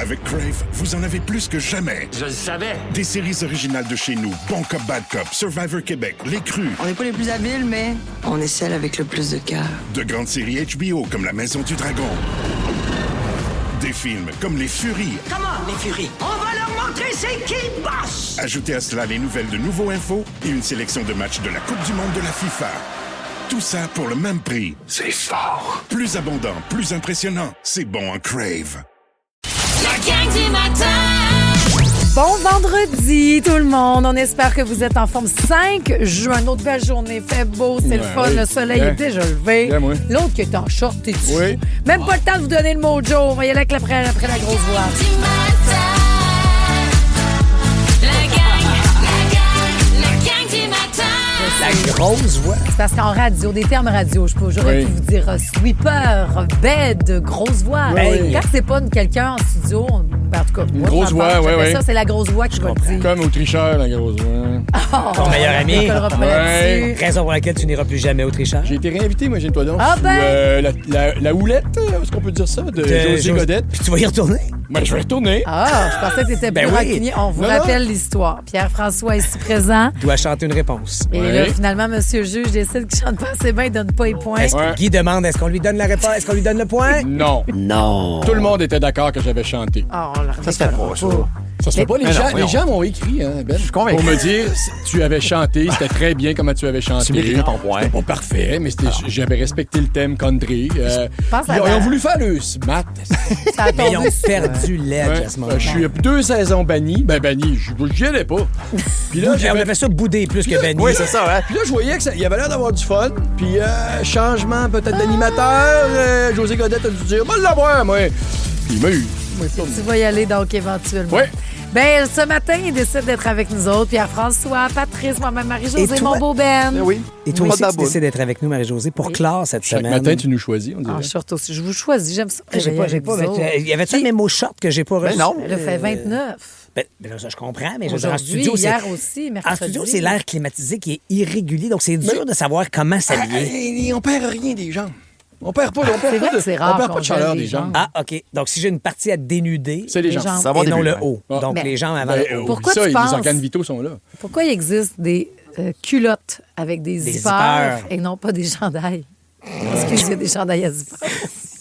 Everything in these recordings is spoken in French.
Avec Crave, vous en avez plus que jamais. Je le savais. Des séries originales de chez nous, Bon Cop, Bad Cop, Survivor Québec, Les Crus. On n'est pas les plus habiles, mais on est celle avec le plus de cœur. De grandes séries HBO comme La Maison du Dragon. Des films comme Les Furies. Comment, les furies? On va leur montrer c'est qui le boss! Ajoutez à cela les nouvelles de Nouveau Info et une sélection de matchs de la Coupe du Monde de la FIFA. Tout ça pour le même prix. C'est fort. Plus abondant, plus impressionnant. C'est bon en Crave. La gang du matin! Bon vendredi, tout le monde. On espère que vous êtes en forme. 5 juin, une autre belle journée. Fait beau, c'est le fun. Oui. Le soleil est déjà levé. Bien, moi. L'autre qui est en short et tout. Oui. Même pas le temps de vous donner le mojo. On va y aller après la grosse voix. Du matin. La gang du matin. La grosse voix. C'est parce qu'en radio, des termes radio, j'aurais Oui. pu vous dire sweeper, bed, grosse voix. Oui. Quand c'est pas quelqu'un en studio, en tout cas, Une moi, grosse de ma part, voix, j'appelle oui, ça, oui. c'est la grosse voix qui va le dire. Comme au tricheur, la grosse voix. Ton meilleur ami. On collera pas Ouais. là-dessus. Raison pour laquelle tu n'iras plus jamais au tricheur. J'ai été réinvité, moi, toi donc. Ah sous, ben! la houlette, est-ce qu'on peut dire ça, de José Godette. Puis tu vas y retourner. Ben, je vais retourner. Ah, je pensais que tu étais Ben plus oui. rancunier. On vous Non, rappelle l'histoire. Pierre-François est ici présent. Tu dois chanter une réponse. Et Ouais. là, finalement, monsieur le juge décide qu'il chante pas assez bien, il donne pas les points. Est-ce Ouais. que Guy demande est-ce qu'on lui donne la réponse? Est-ce qu'on lui donne le point? Non. Non. Tout le monde était d'accord que j'avais chanté. Ah, on le Ça se fait pas, ça. Ça se fait pas. Mais non, Les voyons. gens m'ont écrit, hein, Ben, suis convaincu. pour me dire tu avais chanté, c'était très bien comment tu avais chanté. Tu méritais ton point. C'était pas parfait, mais j'avais respecté le thème country. pense Ils ont à- voulu faire le smat. Ça a Mais ils ont tombé. perdu l'aide Ouais. à ce moment-là. Je suis 2 saisons banni. Ben, banni, j'y allais pas. Puis là, On j'avais a fait ça bouder plus que Benny. Oui, c'est ça, hein? Puis là, je voyais qu'il y avait l'air d'avoir du fun. Puis changement peut-être d'animateur. José Godette a dû dire, va l'avoir, moi. Puis il m'a eu. Tu vas y aller donc éventuellement. Oui. Ben, ce matin, il décide d'être avec nous autres. Pierre-François, Patrice, moi-même, Et Marie-Josée, toi? mon beau Ben. Ben oui. Et toi Pas aussi, de la tu boule. décides d'être avec nous, Marie-Josée, pour clore cette Chaque semaine. matin, tu nous choisis, on dirait. En short aussi. Je vous choisis, j'aime ça. J'ai pas, Avec vous autres. y avait-tu un mémo short que j'ai pas reçu? non. Le fait 29. Ben, là, ça, je comprends, mais je veux dire, en Aujourd'hui, studio, c'est... hier aussi, mercredi. En studio, c'est l'air climatisé qui est irrégulier, donc c'est dur de savoir comment s'habiller. On perd rien des gens. On perd pas, C'est vrai que c'est rare on perd qu'on pas de chaleur gèle des les gens. jambes. Ah, OK. Donc, si j'ai une partie à dénuder, C'est les gens. jambes. Ça va et non début, le ouais. haut. Ah. Donc, Mais- les jambes avant Ben, le haut. Pourquoi ça, tu les penses- organes vitaux sont là. Pourquoi il existe des culottes avec des Des zippers zippers. et non pas des chandails? Excusez, il y a des chandails à zippers.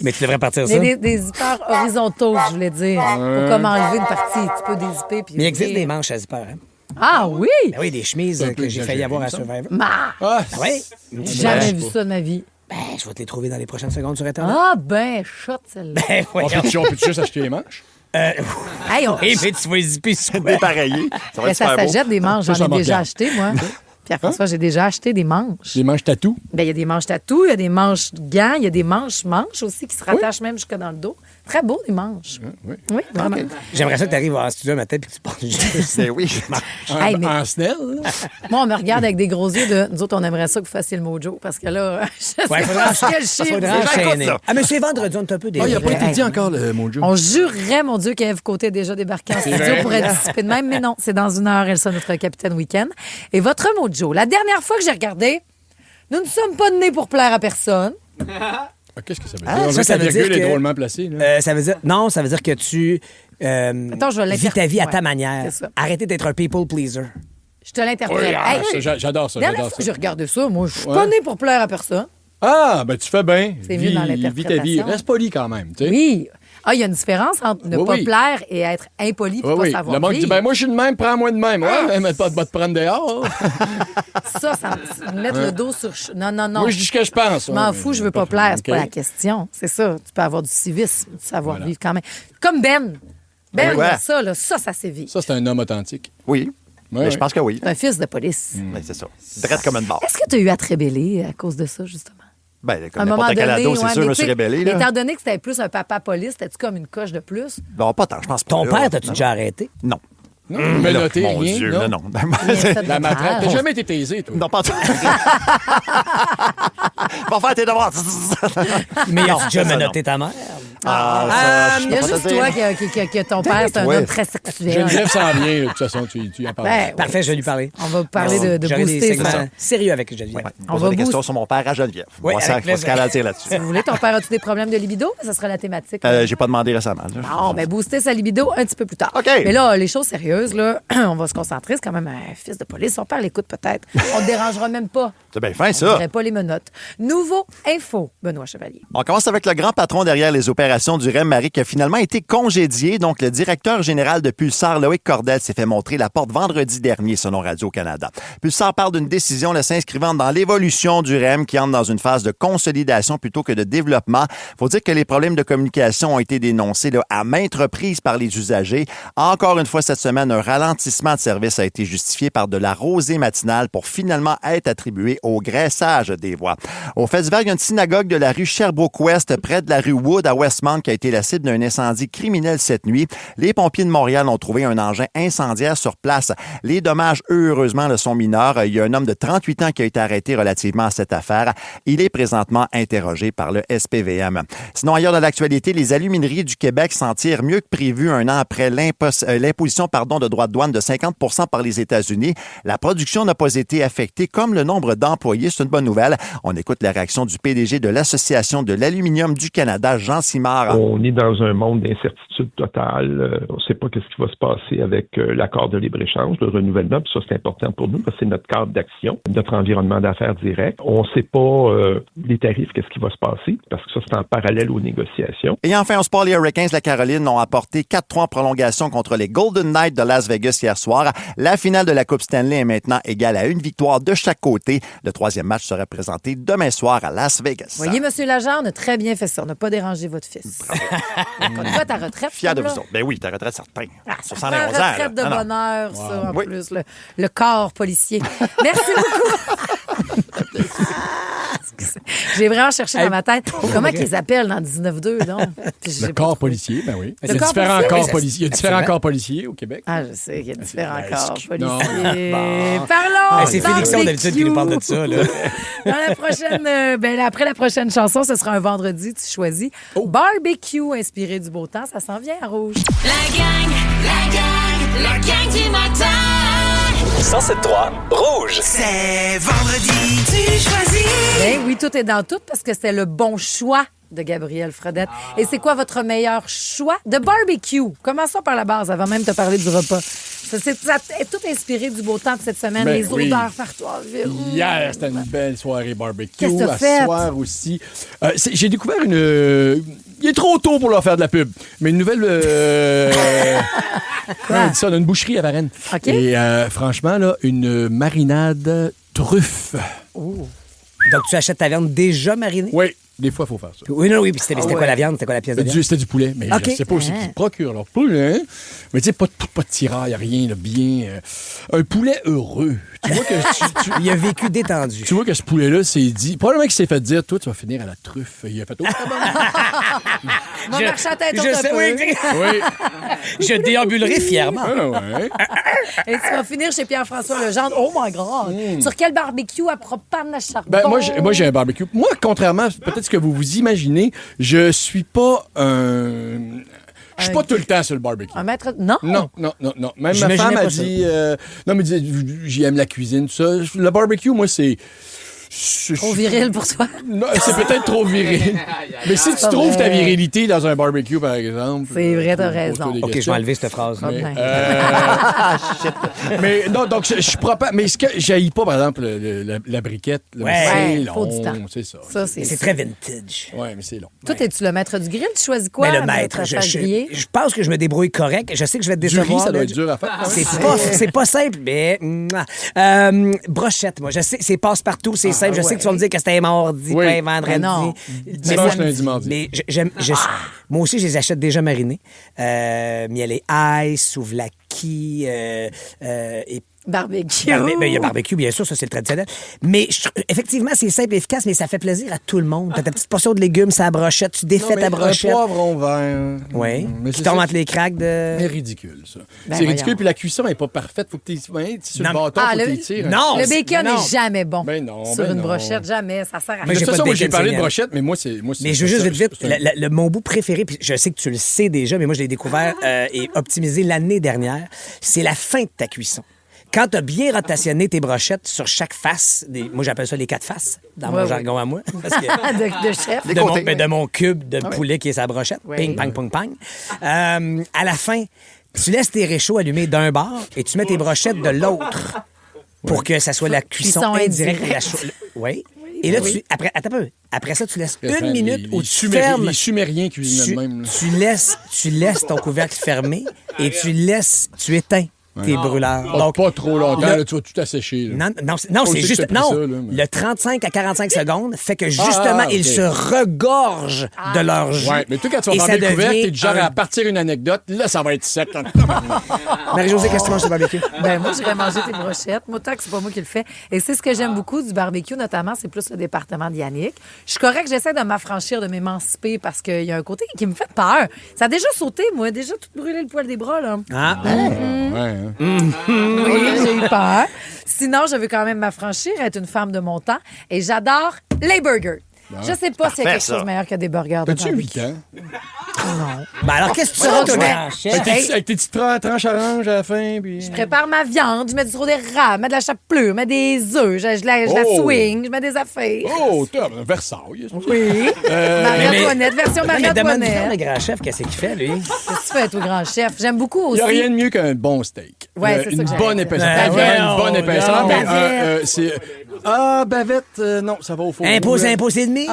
Mais tu devrais partir ça. Mais des zippers horizontaux, je voulais dire. Pour comme enlever une partie. Tu peux dézipper. Puis Mais il existe ouvrir. des manches à zipper. Hein? Ah oui? Ben oui, des chemises C'est un peu que j'ai failli exagéré, avoir à ça. Survivor. Ah, Ah, Oui. j'ai jamais vu ça de ma vie. Ben, je vais te les trouver dans les prochaines secondes sur Internet. Ah ben, shot celle-là. Ben, on voyons. peut juste acheter les manches? Hey, on... Eh, mais tu vas zipper sur quoi? Dépareillé. Ça va Ben, être ça super beau. s'achète des manches. Ça, J'en ça ai me déjà regarde. acheté, moi. Pierre-François, j'ai déjà acheté des manches. Les manches tatou? Ben, il y a des manches tatou, il y a des manches gants, il y a des manches aussi qui se rattachent même jusque dans le dos. Très beau, les manches. Oui. Oui, vraiment. J'aimerais ça que tu arrives en studio un matin et que tu portes juste. C'est oui. Hey, mais- En snell? là? Moi, on me regarde avec des gros yeux de. Nous autres, on aimerait ça que vous fassiez le mojo. Parce que là, je sais Ouais, pas ce que je chie. faudra enchaîner. ça. Ah, mais c'est vendredi, on est un peu Ah, il n'a pas déliré. été dit encore, le mojo. On jurerait, mon Dieu, qu'Ève Côté est déjà débarqué en studio pour être dissipé de même. Mais non, c'est dans une heure, elle sera notre capitaine week-end. Et votre mojo, la dernière fois que j'ai regardé, nous ne sommes pas nés pour plaire à personne. Ah, qu'est-ce que ça veut dire? Ah, On ça, dirait que la ça veut virgule dire est que- drôlement placée. Là. Ça veut dire... Non, ça veut dire que tu Attends, je vais vis ta vie à ta ouais, manière. c'est ça. Arrêtez d'être un people pleaser. Je te l'interprète. Oui, ah, Hey, ça, j'adore ça, dernière j'adore fois que ça. j'ai regardé ça, moi, je suis Ouais. pas née pour plaire à personne. Ah, ben tu fais bien. C'est mieux dans Vis ta vie. l'interprétation. Reste poli quand même, tu sais. Oui. Ah, il y a une différence entre ne Oui, pas oui. plaire et être impoli puis Oui, pas oui. savoir Le monde dit, vivre. ben moi, je suis de même, prends-moi de même. Ouais, mais pas de te prendre dehors. Ça mettre le dos sur... Non, non, non. Moi, je dis ce que je pense. Je m'en fous, je veux pas plaire. C'est pas la OK. question. C'est ça. Tu peux avoir du civisme, du savoir-vivre quand même. Comme Ben. Ben, Ouais. là, ça sévit. Ça, c'est un homme authentique. Oui. Ouais, Mais je pense que oui. C'est un fils de police. Mais c'est ça. Drette comme une barre. Est-ce que tu as eu à te rébeller à cause de ça, justement? Ben, À comme un moment n'importe quel donné, ado, c'est ouais, sûr, mais je me tu suis sais, rébellé. Là. étant donné que c'était plus un papa police, t'as-tu comme une coche de plus? Non, pas tant, je pense pas. Ton là. père, t'as-tu Non. déjà arrêté? Non. Mais Là, noté, mon rien, Dieu, non? non. Rien fait de La matraque. mal. T'as jamais été taisé, toi? Non, pas Va faire tes devoirs. Mais Non, as-tu déjà ça, non. menotté ta mère? Ça, je Il peux y a pas te juste dire. toi que ton père, c'est un Ouais. homme très sexuel. Geneviève s'en vient, de toute façon, tu en parles. Ben, Parfait, je vais lui parler. On va parler de J'aurai des booster segments ça. sérieux avec Geneviève. Ouais. On Poser va des questions booster. sur mon père à Geneviève. Oui, Moi, ça, avec faut ce qu'elle a à dire là-dessus. Si vous voulez, ton père a-tu des problèmes de libido? Ça sera la thématique. là. J'ai pas demandé récemment. là. Non, mais booster sa libido un petit peu plus tard. OK. Mais là, les choses sérieuses, là, on va se concentrer. C'est quand même un fils de police. Son père l'écoute peut-être. On ne dérangera même pas. C'est bien fin, On ça. dirait pas les menottes. Nouveau info, Benoît Chevalier. On commence avec le grand patron derrière les opérations du REM, Marie, qui a finalement été congédié. Donc, le directeur général de Pulsar, Loïc Cordel, s'est fait montrer la porte vendredi dernier, selon Radio-Canada. Pulsar parle d'une décision s'inscrivant dans l'évolution du REM qui entre dans une phase de consolidation plutôt que de développement. Faut dire que les problèmes de communication ont été dénoncés à maintes reprises par les usagers. Encore une fois, cette semaine, un ralentissement de service a été justifié par de la rosée matinale pour finalement être attribué au graissage des voies. Au fait divers, il y a une synagogue de la rue Sherbrooke-Ouest, près de la rue Wood à Westmount, qui a été la cible d'un incendie criminel cette nuit. Les pompiers de Montréal ont trouvé un engin incendiaire sur place. Les dommages, heureusement, sont mineurs. Il y a un homme de 38 ans qui a été arrêté relativement à cette affaire. Il est présentement interrogé par le SPVM. Sinon, ailleurs dans l'actualité, les alumineries du Québec s'en tirent mieux que prévu un an après l'imposition de droits de douane de 50 % par les États-Unis. La production n'a pas été affectée comme le nombre d'employés. C'est une bonne nouvelle. On écoute la réaction du PDG de l'Association de l'aluminium du Canada, Jean Simard. On est dans un monde d'incertitude totale. On ne sait pas qu'est-ce qui va se passer avec l'accord de libre-échange, le renouvellement. Puis ça, c'est important pour nous parce que c'est notre cadre d'action, notre environnement d'affaires direct. On ne sait pas les tarifs, qu'est-ce qui va se passer parce que ça, c'est en parallèle aux négociations. Et enfin, au sport, les Hurricanes de la Caroline ont apporté 4-3 en prolongation contre les Golden Knights de Las Vegas hier soir. La finale de la Coupe Stanley est maintenant égale à une victoire de chaque côté. Le troisième match sera présenté demain soir à Las Vegas. Voyez, M. Lagère, on a très bien fait ça. On n'a pas dérangé votre fils. On va ta retraite. Fier de là. vous autres. Ben oui, ta retraite, certain. Ça 71 prend ans. une retraite de là. Non, non. bonheur, ça, en Oui. plus. Le corps policier. Merci beaucoup. J'ai vraiment cherché dans ma tête comment qu'ils appellent dans 19-2, donc. Puis j'ai Le pas corps trouvé. policier, ben oui. Il y Le a corps différents policier? corps Oui, policiers. Il y a différents absolument. corps policiers au Québec. Ah, je sais qu'il y a différents Ben, corps non. policiers. Bon. Parlons! C'est Félixon d'habitude qui nous parle de ça. Là. Dans la prochaine, après la prochaine chanson, ce sera un vendredi, tu choisis. Barbecue inspiré du beau temps, ça s'en vient à Rouge. La gang du matin. 107.3 Rouge. C'est vendredi, tu choisis. Ben oui, tout est dans tout parce que c'était le bon choix de Gabriel Fredette. Et c'est quoi votre meilleur choix de barbecue? Commençons par la base avant même de te parler du repas. Ça est tout inspiré du beau temps de cette semaine, Ben les oui. odeurs partout en ville. Hier, c'était une belle soirée barbecue. Qu'est-ce que t'as À fait? soir aussi. J'ai découvert une... Il est trop tôt pour leur faire de la pub. Mais une nouvelle... Comment on dit ça? On a une boucherie à Varennes. OK. Et franchement, là, une marinade truffe. Donc, tu achètes ta viande déjà marinée? Oui, des fois, il faut faire ça. Oui, non, oui. Puis c'était quoi la viande? C'était quoi la pièce de viande? C'était du poulet, mais OK. je sais pas aussi qui procure leur poulet. Mais tu sais, pas de tiraille, rien, là, bien. Un poulet heureux. Tu vois que Il a vécu détendu. tu vois que ce poulet-là s'est dit. Probablement qu'il s'est fait dire, toi, tu vas finir à la truffe. Il a fait Mon marchand à tête Je un sais, peu. oui. oui. Je déambulerai fièrement. Ah, ouais. Et tu vas finir chez Pierre-François Legendre. Oh my God! Sur quel barbecue à propane à charbon? Ben, moi, j'ai un barbecue. Moi, contrairement, peut-être ce que vous vous imaginez, je suis pas un. Je suis pas tout le temps sur le barbecue. Un maître... Non? Non. Même ma J'imaginais femme pas a ça. dit. Non, mais j'aime la cuisine, tout ça. Le barbecue, moi, c'est. Trop viril pour toi? Non, c'est peut-être trop viril. Mais si tu pas trouves vrai. ta virilité dans un barbecue, par exemple. C'est vrai, t'as pose-toi raison. des OK, je vais questions. enlever cette phrase. Mais, Mais non, donc je suis propre. Mais ce que j'haïs pas, par exemple, la briquette. là, Ouais. c'est Ouais, long, faut du temps. c'est ça. Ça, c'est... C'est très vintage. Ouais, mais c'est long. Toi, es-tu le maître du grill? Tu choisis quoi? Mais le maître, pour te faire griller? je pense que je me débrouille correct. Je sais que je vais te Du riz, décevoir. ça doit là. être dur à faire. C'est pas simple, mais... brochette, moi. Je sais, c'est passe-partout, c'est simple. Je sais que tu vas me dire que c'était mardi, Oui. pas un vendredi. Mais non. Dimanche, lundi, mardi. Mais moi aussi, je les achète déjà marinés. Miel et ail, souvlaki, et Barbecue. Il y a barbecue, bien sûr, ça, c'est le traditionnel. Mais effectivement, c'est simple et efficace, mais ça fait plaisir à tout le monde. T'as ta petite portion de légumes, ça brochette, tu défais ta brochette. Un poivron vert. Oui. Mais Qui c'est tombe ça. entre les craques de... C'est ridicule, ça. Ben C'est ridicule, voyons. puis la cuisson n'est pas parfaite. Faut que tu sur le Non, bâton, Ah, faut que le- tu tires. Non! Le bacon non. n'est jamais bon. Ben non, Sur ben une non. brochette, jamais. Ça sert à Mais rien. j'ai C'est pas ça, de moi, j'ai bacon, parlé de Seigneur. brochette, mais moi, c'est. Mais je veux juste vite, mon bout préféré, puis je sais que tu le sais déjà, mais moi, je l'ai découvert et optimisé l'année dernière, c'est la fin de ta cuisson. Quand tu as bien rotationné tes brochettes sur chaque face, moi j'appelle ça les 4 faces, dans mon jargon à moi, parce que de chef. de mon cube de poulet qui est sa brochette, Oui. ping, pang, pong, pang. À la fin, tu laisses tes réchauds allumés d'un bord et tu mets tes brochettes de l'autre pour que ça soit la cuisson Cuisson indirecte. indirecte. Oui. Et là, attends un peu. Après ça, tu laisses une minute où tu Les fermes. Sumériens cuisinent de même. là. Tu laisses ton couvercle fermé et tu éteins tes brûleurs. Ah, Donc, pas trop longtemps, là- là, tu vas tout assécher. là. non, Faut c'est aussi que juste. t'aies pris Non, ça, là, mais- le 35 à 45 secondes fait que justement, ok. ils se regorgent de leur jus. Ouais, mais toi, quand tu vas Et faire ça des couvercles, devient t'es du genre un- à partir une anecdote, là, ça va être sec. Marie-Josée, qu'est-ce que tu manges sur le barbecue? Ben moi, j'irais manger tes brochettes. Moi, tant que c'est pas moi qui le fais. Et c'est ce que j'aime beaucoup du barbecue, notamment, c'est plus le département de Yannick. Je suis correcte, j'essaie de m'affranchir, de m'émanciper parce qu'il y a un côté qui me fait peur. Ça a déjà sauté, moi, déjà tout brûlé le poil des bras, là. Ah, Oui, j'ai eu peur. Sinon, je veux quand même m'affranchir, être une femme de mon temps. Et j'adore les burgers. Je sais pas s'il y a quelque ça. chose de meilleur que des burgers de T'as-tu barbecue. 8 ans? ben alors, qu'est-ce que tu Ça, fais, toi, je grand mets- chef? Avec tes petites tranches oranges à la fin, puis... Je prépare ma viande, je mets du sirop d'érable, je mets de la chapelure, je mets des œufs, je la Oh. swing, je mets des affaires. Oh, t'as un Versailles. Oui. Marie-Antoinette, version Mais demande Marie-Antoinette. le grand chef, qu'est-ce qu'il fait, lui? Qu'est-ce que tu fais, toi, grand chef? J'aime beaucoup Il aussi. n'y a rien de mieux qu'un bon steak. Ouais, c'est ça une que j'allais bonne dire. épaisseur. Ben Vraiment non, une bonne épaisseur. non. Mais, Bavette. c'est... Ah, bavette, non, ça va au fond. Imposé et demi?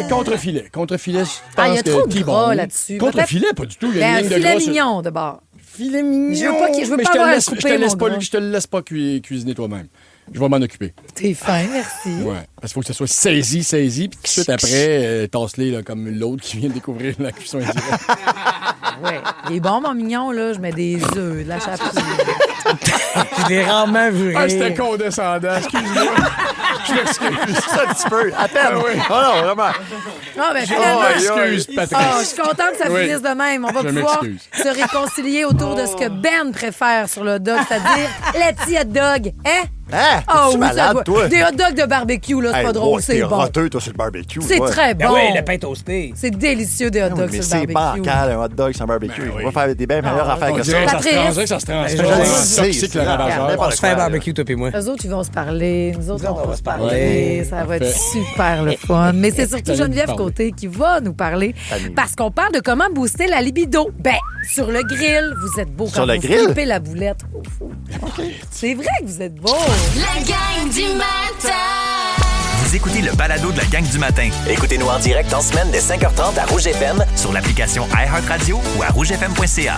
Contre-filet. Contre-filet, je Ah, il y a pense trop que de T-bone. gras là-dessus. Contre-filet, pas du tout. Il y a Ben, une un ligne de filet gras sur- mignon, de bord. Filet mignon. Je veux Mais pas te avoir à laisse- couper, je te laisse mon pas, gars. je te laisse pas cuisiner toi-même. Je vais m'en occuper. T'es fin, merci. Ouais. Parce qu'il faut que ça soit saisi, puis tout de suite après, tasse-les là, comme l'autre qui vient de découvrir la cuisson indirecte. Ouais. Il est bon, mon mignon, là. Je mets des œufs, de la chapelure. Je l'ai rarement vu Ah, rire. c'était condescendant, excuse-moi. Je m'excuse. Ça, un petit peu, à peine. Ah oui. Oh non, vraiment. Ah, ben finalement. Excuse, Patrice. Ah, je suis contente que ça Oui. finisse de même. On va Je pouvoir m'excuse. se réconcilier autour de ce que Ben préfère sur le hot dog, c'est-à-dire la petite hot dog. Hein? Hein? Ah T'es-tu oui, ça malade, va. toi? Des hot dogs de barbecue, là, c'est Hey, pas drôle, ouais, c'est t'es bon. roteux, toi, sur le barbecue. C'est ouais. très Ben bon. oui, le pain toasté. C'est délicieux des hot dogs Mais sur c'est le barbecue. bancal, un hot dog sans barbecue. Ben oui. On va faire des bien meilleures affaires On que dirait ça. que ça se Patrice. transige, ça se transige. Ben, je sais, Toxique, c'est le ça. ravageur. On se fait un barbecue, toi et moi. Eux autres, ils vont se parler. Nous autres, on va se parler. Ouais. Ça va être Parfait. super le fun. Mais c'est surtout T'allais nous Geneviève parler. Côté qui va nous parler Salut. parce qu'on parle de comment booster la libido. Ben, sur le grill, vous êtes beau Sur quand le vous grill? flippez la boulette. C'est vrai que vous êtes beau. La gang du matin. Vous écoutez le balado de la gang du matin. Écoutez-nous en direct en semaine dès 5h30 à Rouge FM sur l'application iHeartRadio ou à rougefm.ca.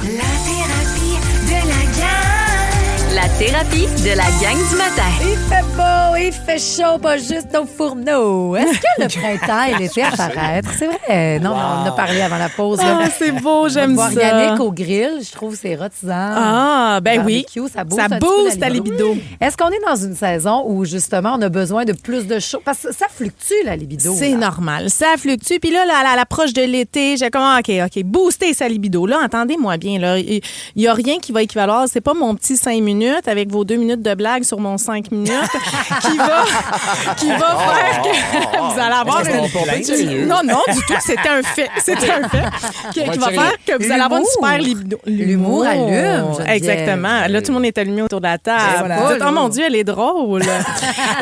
La thérapie de la gang du matin. Il fait beau, il fait chaud, pas juste au fourneau. Est-ce que le printemps et l'été apparaître? C'est vrai. Non, mais on en a parlé avant la pause. là. Ah, c'est beau, j'aime Voir ça. Yannick au grill, je trouve que c'est rotisant. Ah, ben oui. Barbecue, ça booste, Ça un petit booste peu ta libido. Est-ce qu'on est dans une saison où, justement, on a besoin de plus de chaud? Parce que ça fluctue, la libido. C'est là. normal. Ça fluctue. Puis là, à l'approche de l'été, j'ai comme, OK, booster sa libido. Là, entendez-moi bien. Là, il n'y a rien qui va équivaloir. C'est pas mon petit 5 minutes avec vos 2 minutes de blague sur mon 5 minutes qui va faire que vous allez avoir Est-ce qu'on peut être sérieux? Non, du tout. C'était un fait. C'était un fait. Qui On va va être sérieux. faire que vous allez avoir une L'humour. super libido. L'humour allume, Geneviève. Exactement. Là, tout le monde est allumé autour de la table. Voilà. Vous dites, oh mon Dieu, elle est drôle.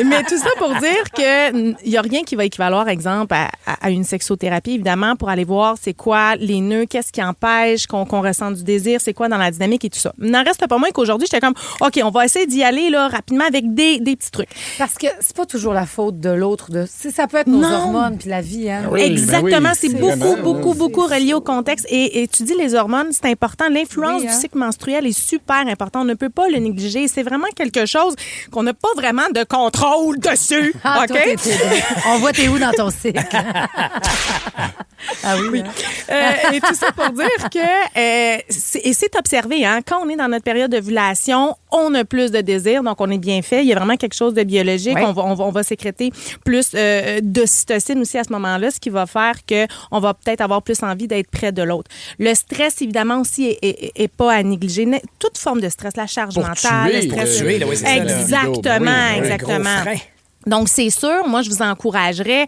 Mais tout ça pour dire qu'il n'y a rien qui va équivaloir, exemple, à une sexothérapie, évidemment, pour aller voir c'est quoi les nœuds, qu'est-ce qui empêche qu'on ressente du désir, c'est quoi dans la dynamique et tout ça. Il n'en reste pas moins qu'aujourd'hui, j'étais comme, OK, on va essayer d'y aller là, rapidement avec des petits trucs. Parce que c'est pas toujours la faute de l'autre. Ça peut être nos Non. hormones puis la vie. Hein? Oui, Exactement, ben oui, c'est vraiment, beaucoup relié au contexte. Et tu dis les hormones, c'est important. L'influence Oui, hein. du cycle menstruel est super important. On ne peut pas le négliger. C'est vraiment quelque chose qu'on n'a pas vraiment de contrôle dessus. Ah, OK? toi, on voit t'es où dans ton cycle. Ah oui. Hein? Et tout ça pour dire que c'est observé. Hein, quand on est dans notre période d'ovulation, on a plus de désir, donc on est bien fait. Il y a vraiment quelque chose de biologique. Ouais. On va sécréter plus d'ocytocine aussi à ce moment-là, ce qui va faire qu'on va peut-être avoir plus envie d'être près de l'autre. Le stress, évidemment, aussi, est pas à négliger. Toute forme de stress, la charge mentale, le stress. Pour tuer, là, oui, c'est ça, là. Exactement, exactement. Donc, c'est sûr, moi, je vous encouragerais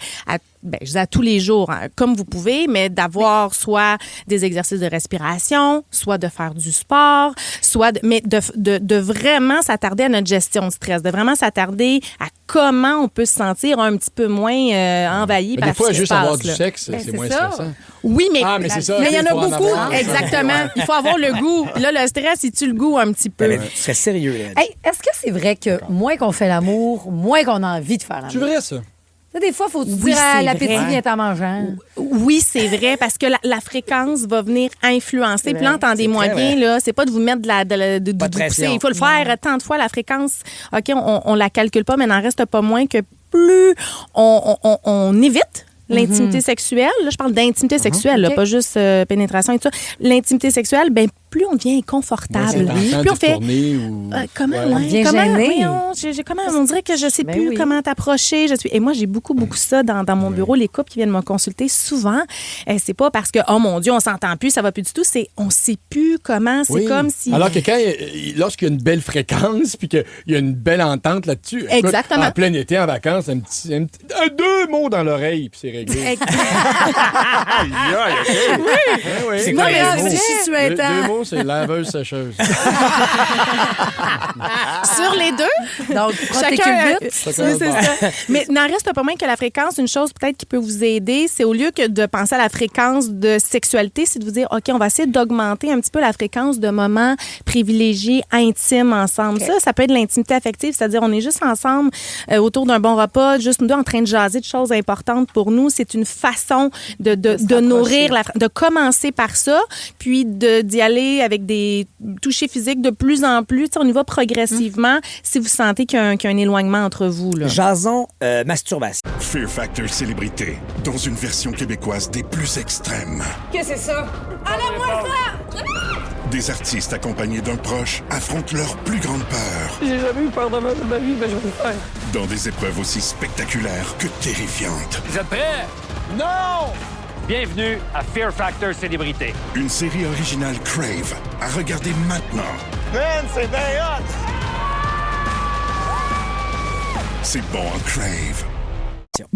je dis à tous les jours, hein, comme vous pouvez, mais d'avoir soit des exercices de respiration, soit de faire du sport, soit de vraiment s'attarder à notre gestion de stress, de vraiment s'attarder à comment on peut se sentir un petit peu moins envahi par ce qui se passe. Des fois, juste avoir du là. sexe, c'est moins ça. stressant. Oui, mais c'est ça. il y en a Il faut en beaucoup. avoir. Exactement. Il faut avoir le goût. Là, le stress, il tue le goût un petit peu. Tu serais sérieux, là. Hey, est-ce que c'est vrai que moins qu'on fait l'amour, moins qu'on a envie de faire l'amour? C'est vrai, ça. Ça, des fois, il faut se Oui, dire c'est l'appétit vrai. vient en mangeant. Oui, c'est vrai, parce que la fréquence va venir influencer. Puis là, entendez-moi C'est très bien, là, c'est pas de vous mettre de Pas de vous pousser. pression. Il faut le faire tant de fois. La fréquence, OK, on la calcule pas, mais il n'en reste pas moins que plus on évite l'intimité sexuelle. Là, je parle d'intimité sexuelle, là, OK. pas juste pénétration et tout ça. L'intimité sexuelle, plus on devient inconfortable. Plus on fait... comment, On devient comment, gêné. voyons, comment, on dirait que je sais Ben plus oui. comment t'approcher. Et moi, j'ai beaucoup ça dans mon bureau. Les couples qui viennent me consulter souvent, c'est pas parce que, oh mon Dieu, on s'entend plus, ça va plus du tout. C'est on sait plus comment. C'est comme si... Alors que lorsqu'il y a une belle fréquence puis qu'il y a une belle entente là-dessus, écoute, Exactement. en plein été, en vacances, deux mots dans l'oreille puis c'est réglé. Oui. C'est Non, quoi mais les mots? si je suis un Deux temps. mots, c'est laveuse, sécheuse. Sur les deux. Donc, Chacun, culbutes. c'est ça. Mais n'en reste pas moins que la fréquence, une chose peut-être qui peut vous aider, c'est au lieu que de penser à la fréquence de sexualité, c'est de vous dire, OK, on va essayer d'augmenter un petit peu la fréquence de moments privilégiés, intimes ensemble. Okay. Ça peut être l'intimité affective, c'est-à-dire on est juste ensemble autour d'un bon repas, juste nous deux en train de jaser de choses importantes pour nous. C'est une façon de nourrir, de commencer par ça, puis d'y aller avec des touchés physiques de plus en plus. T'sais, on y va progressivement si vous sentez qu'il y a un éloignement entre vous. Là. Jason, masturbation. Fear Factor Célébrité, dans une version québécoise des plus extrêmes. Qu'est-ce que c'est ça? Enlève-moi ça! Des artistes accompagnés d'un proche affrontent leur plus grande peur J'ai jamais eu peur de ma vie, mais je vais le faire. dans des épreuves aussi spectaculaires que terrifiantes. Vous êtes prêts? Non! Bienvenue à Fear Factor Célébrité. Une série originale Crave à regarder maintenant. Man, c'est bien hot! C'est bon en Crave.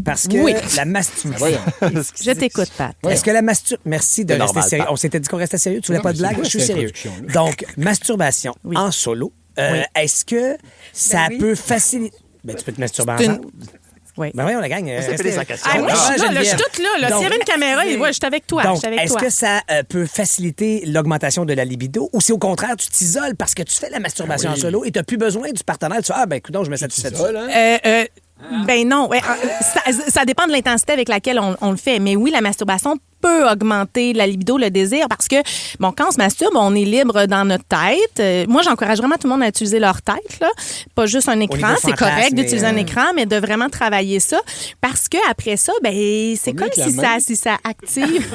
Parce que Oui. la masturbation. Je t'écoute, Pat. Est-ce que la masturbation... Merci de C'est rester normal, sérieux. Pat. On s'était dit qu'on restait sérieux. Tu voulais Non, pas de mais c'est blague? quoi Je suis cette sérieux. introduction-là? Donc, masturbation en solo. Est-ce que ça peut faciliter... Ben, tu peux te masturber C'est une- ensemble. Oui. Ben voyons, la gang. C'est des questions. Ah, moi, je suis là, je Geneviève. suis toute là. Donc, S'il y avait une caméra, je suis avec toi. Donc, je suis avec est-ce toi. que ça peut faciliter l'augmentation de la libido ou si au contraire, tu t'isoles parce que tu fais la masturbation en solo et tu n'as plus besoin du partenaire? Tu fais, écoute, je me satisfais de ça. Ben non. Ouais, ça dépend de l'intensité avec laquelle on le fait. Mais oui, la masturbation peut augmenter la libido, le désir, parce que, bon, quand on se masturbe, on est libre dans notre tête. Moi, j'encourage vraiment tout le monde à utiliser leur tête, là. Pas juste un écran. niveau C'est fantasme, correct mais, d'utiliser un écran, mais de vraiment travailler ça. Parce que après ça, ben, c'est Pas mieux comme que la main. si ça active.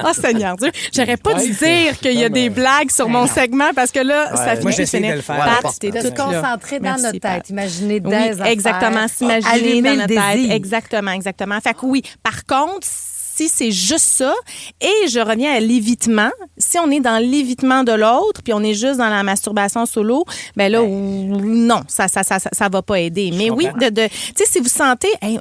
Oh, Seigneur Dieu. J'aurais pas dû dire qu'il y a des blagues sur mon segment, parce que là, ça moi, finit j'essaie finir. de le faire. Pat, Voilà, t'es De se toute là. concentrer dans Merci, notre Pat. tête. Imaginer des Oui, affaires. exactement. S'imaginer Allumer dans le notre tête. désir. Exactement. Fait que oui, par contre, si c'est juste ça, et je reviens à l'évitement, si on est dans l'évitement de l'autre, puis on est juste dans la masturbation solo, ben là, non, ça va pas aider. Mais oui, tu sais, si vous sentez, hey,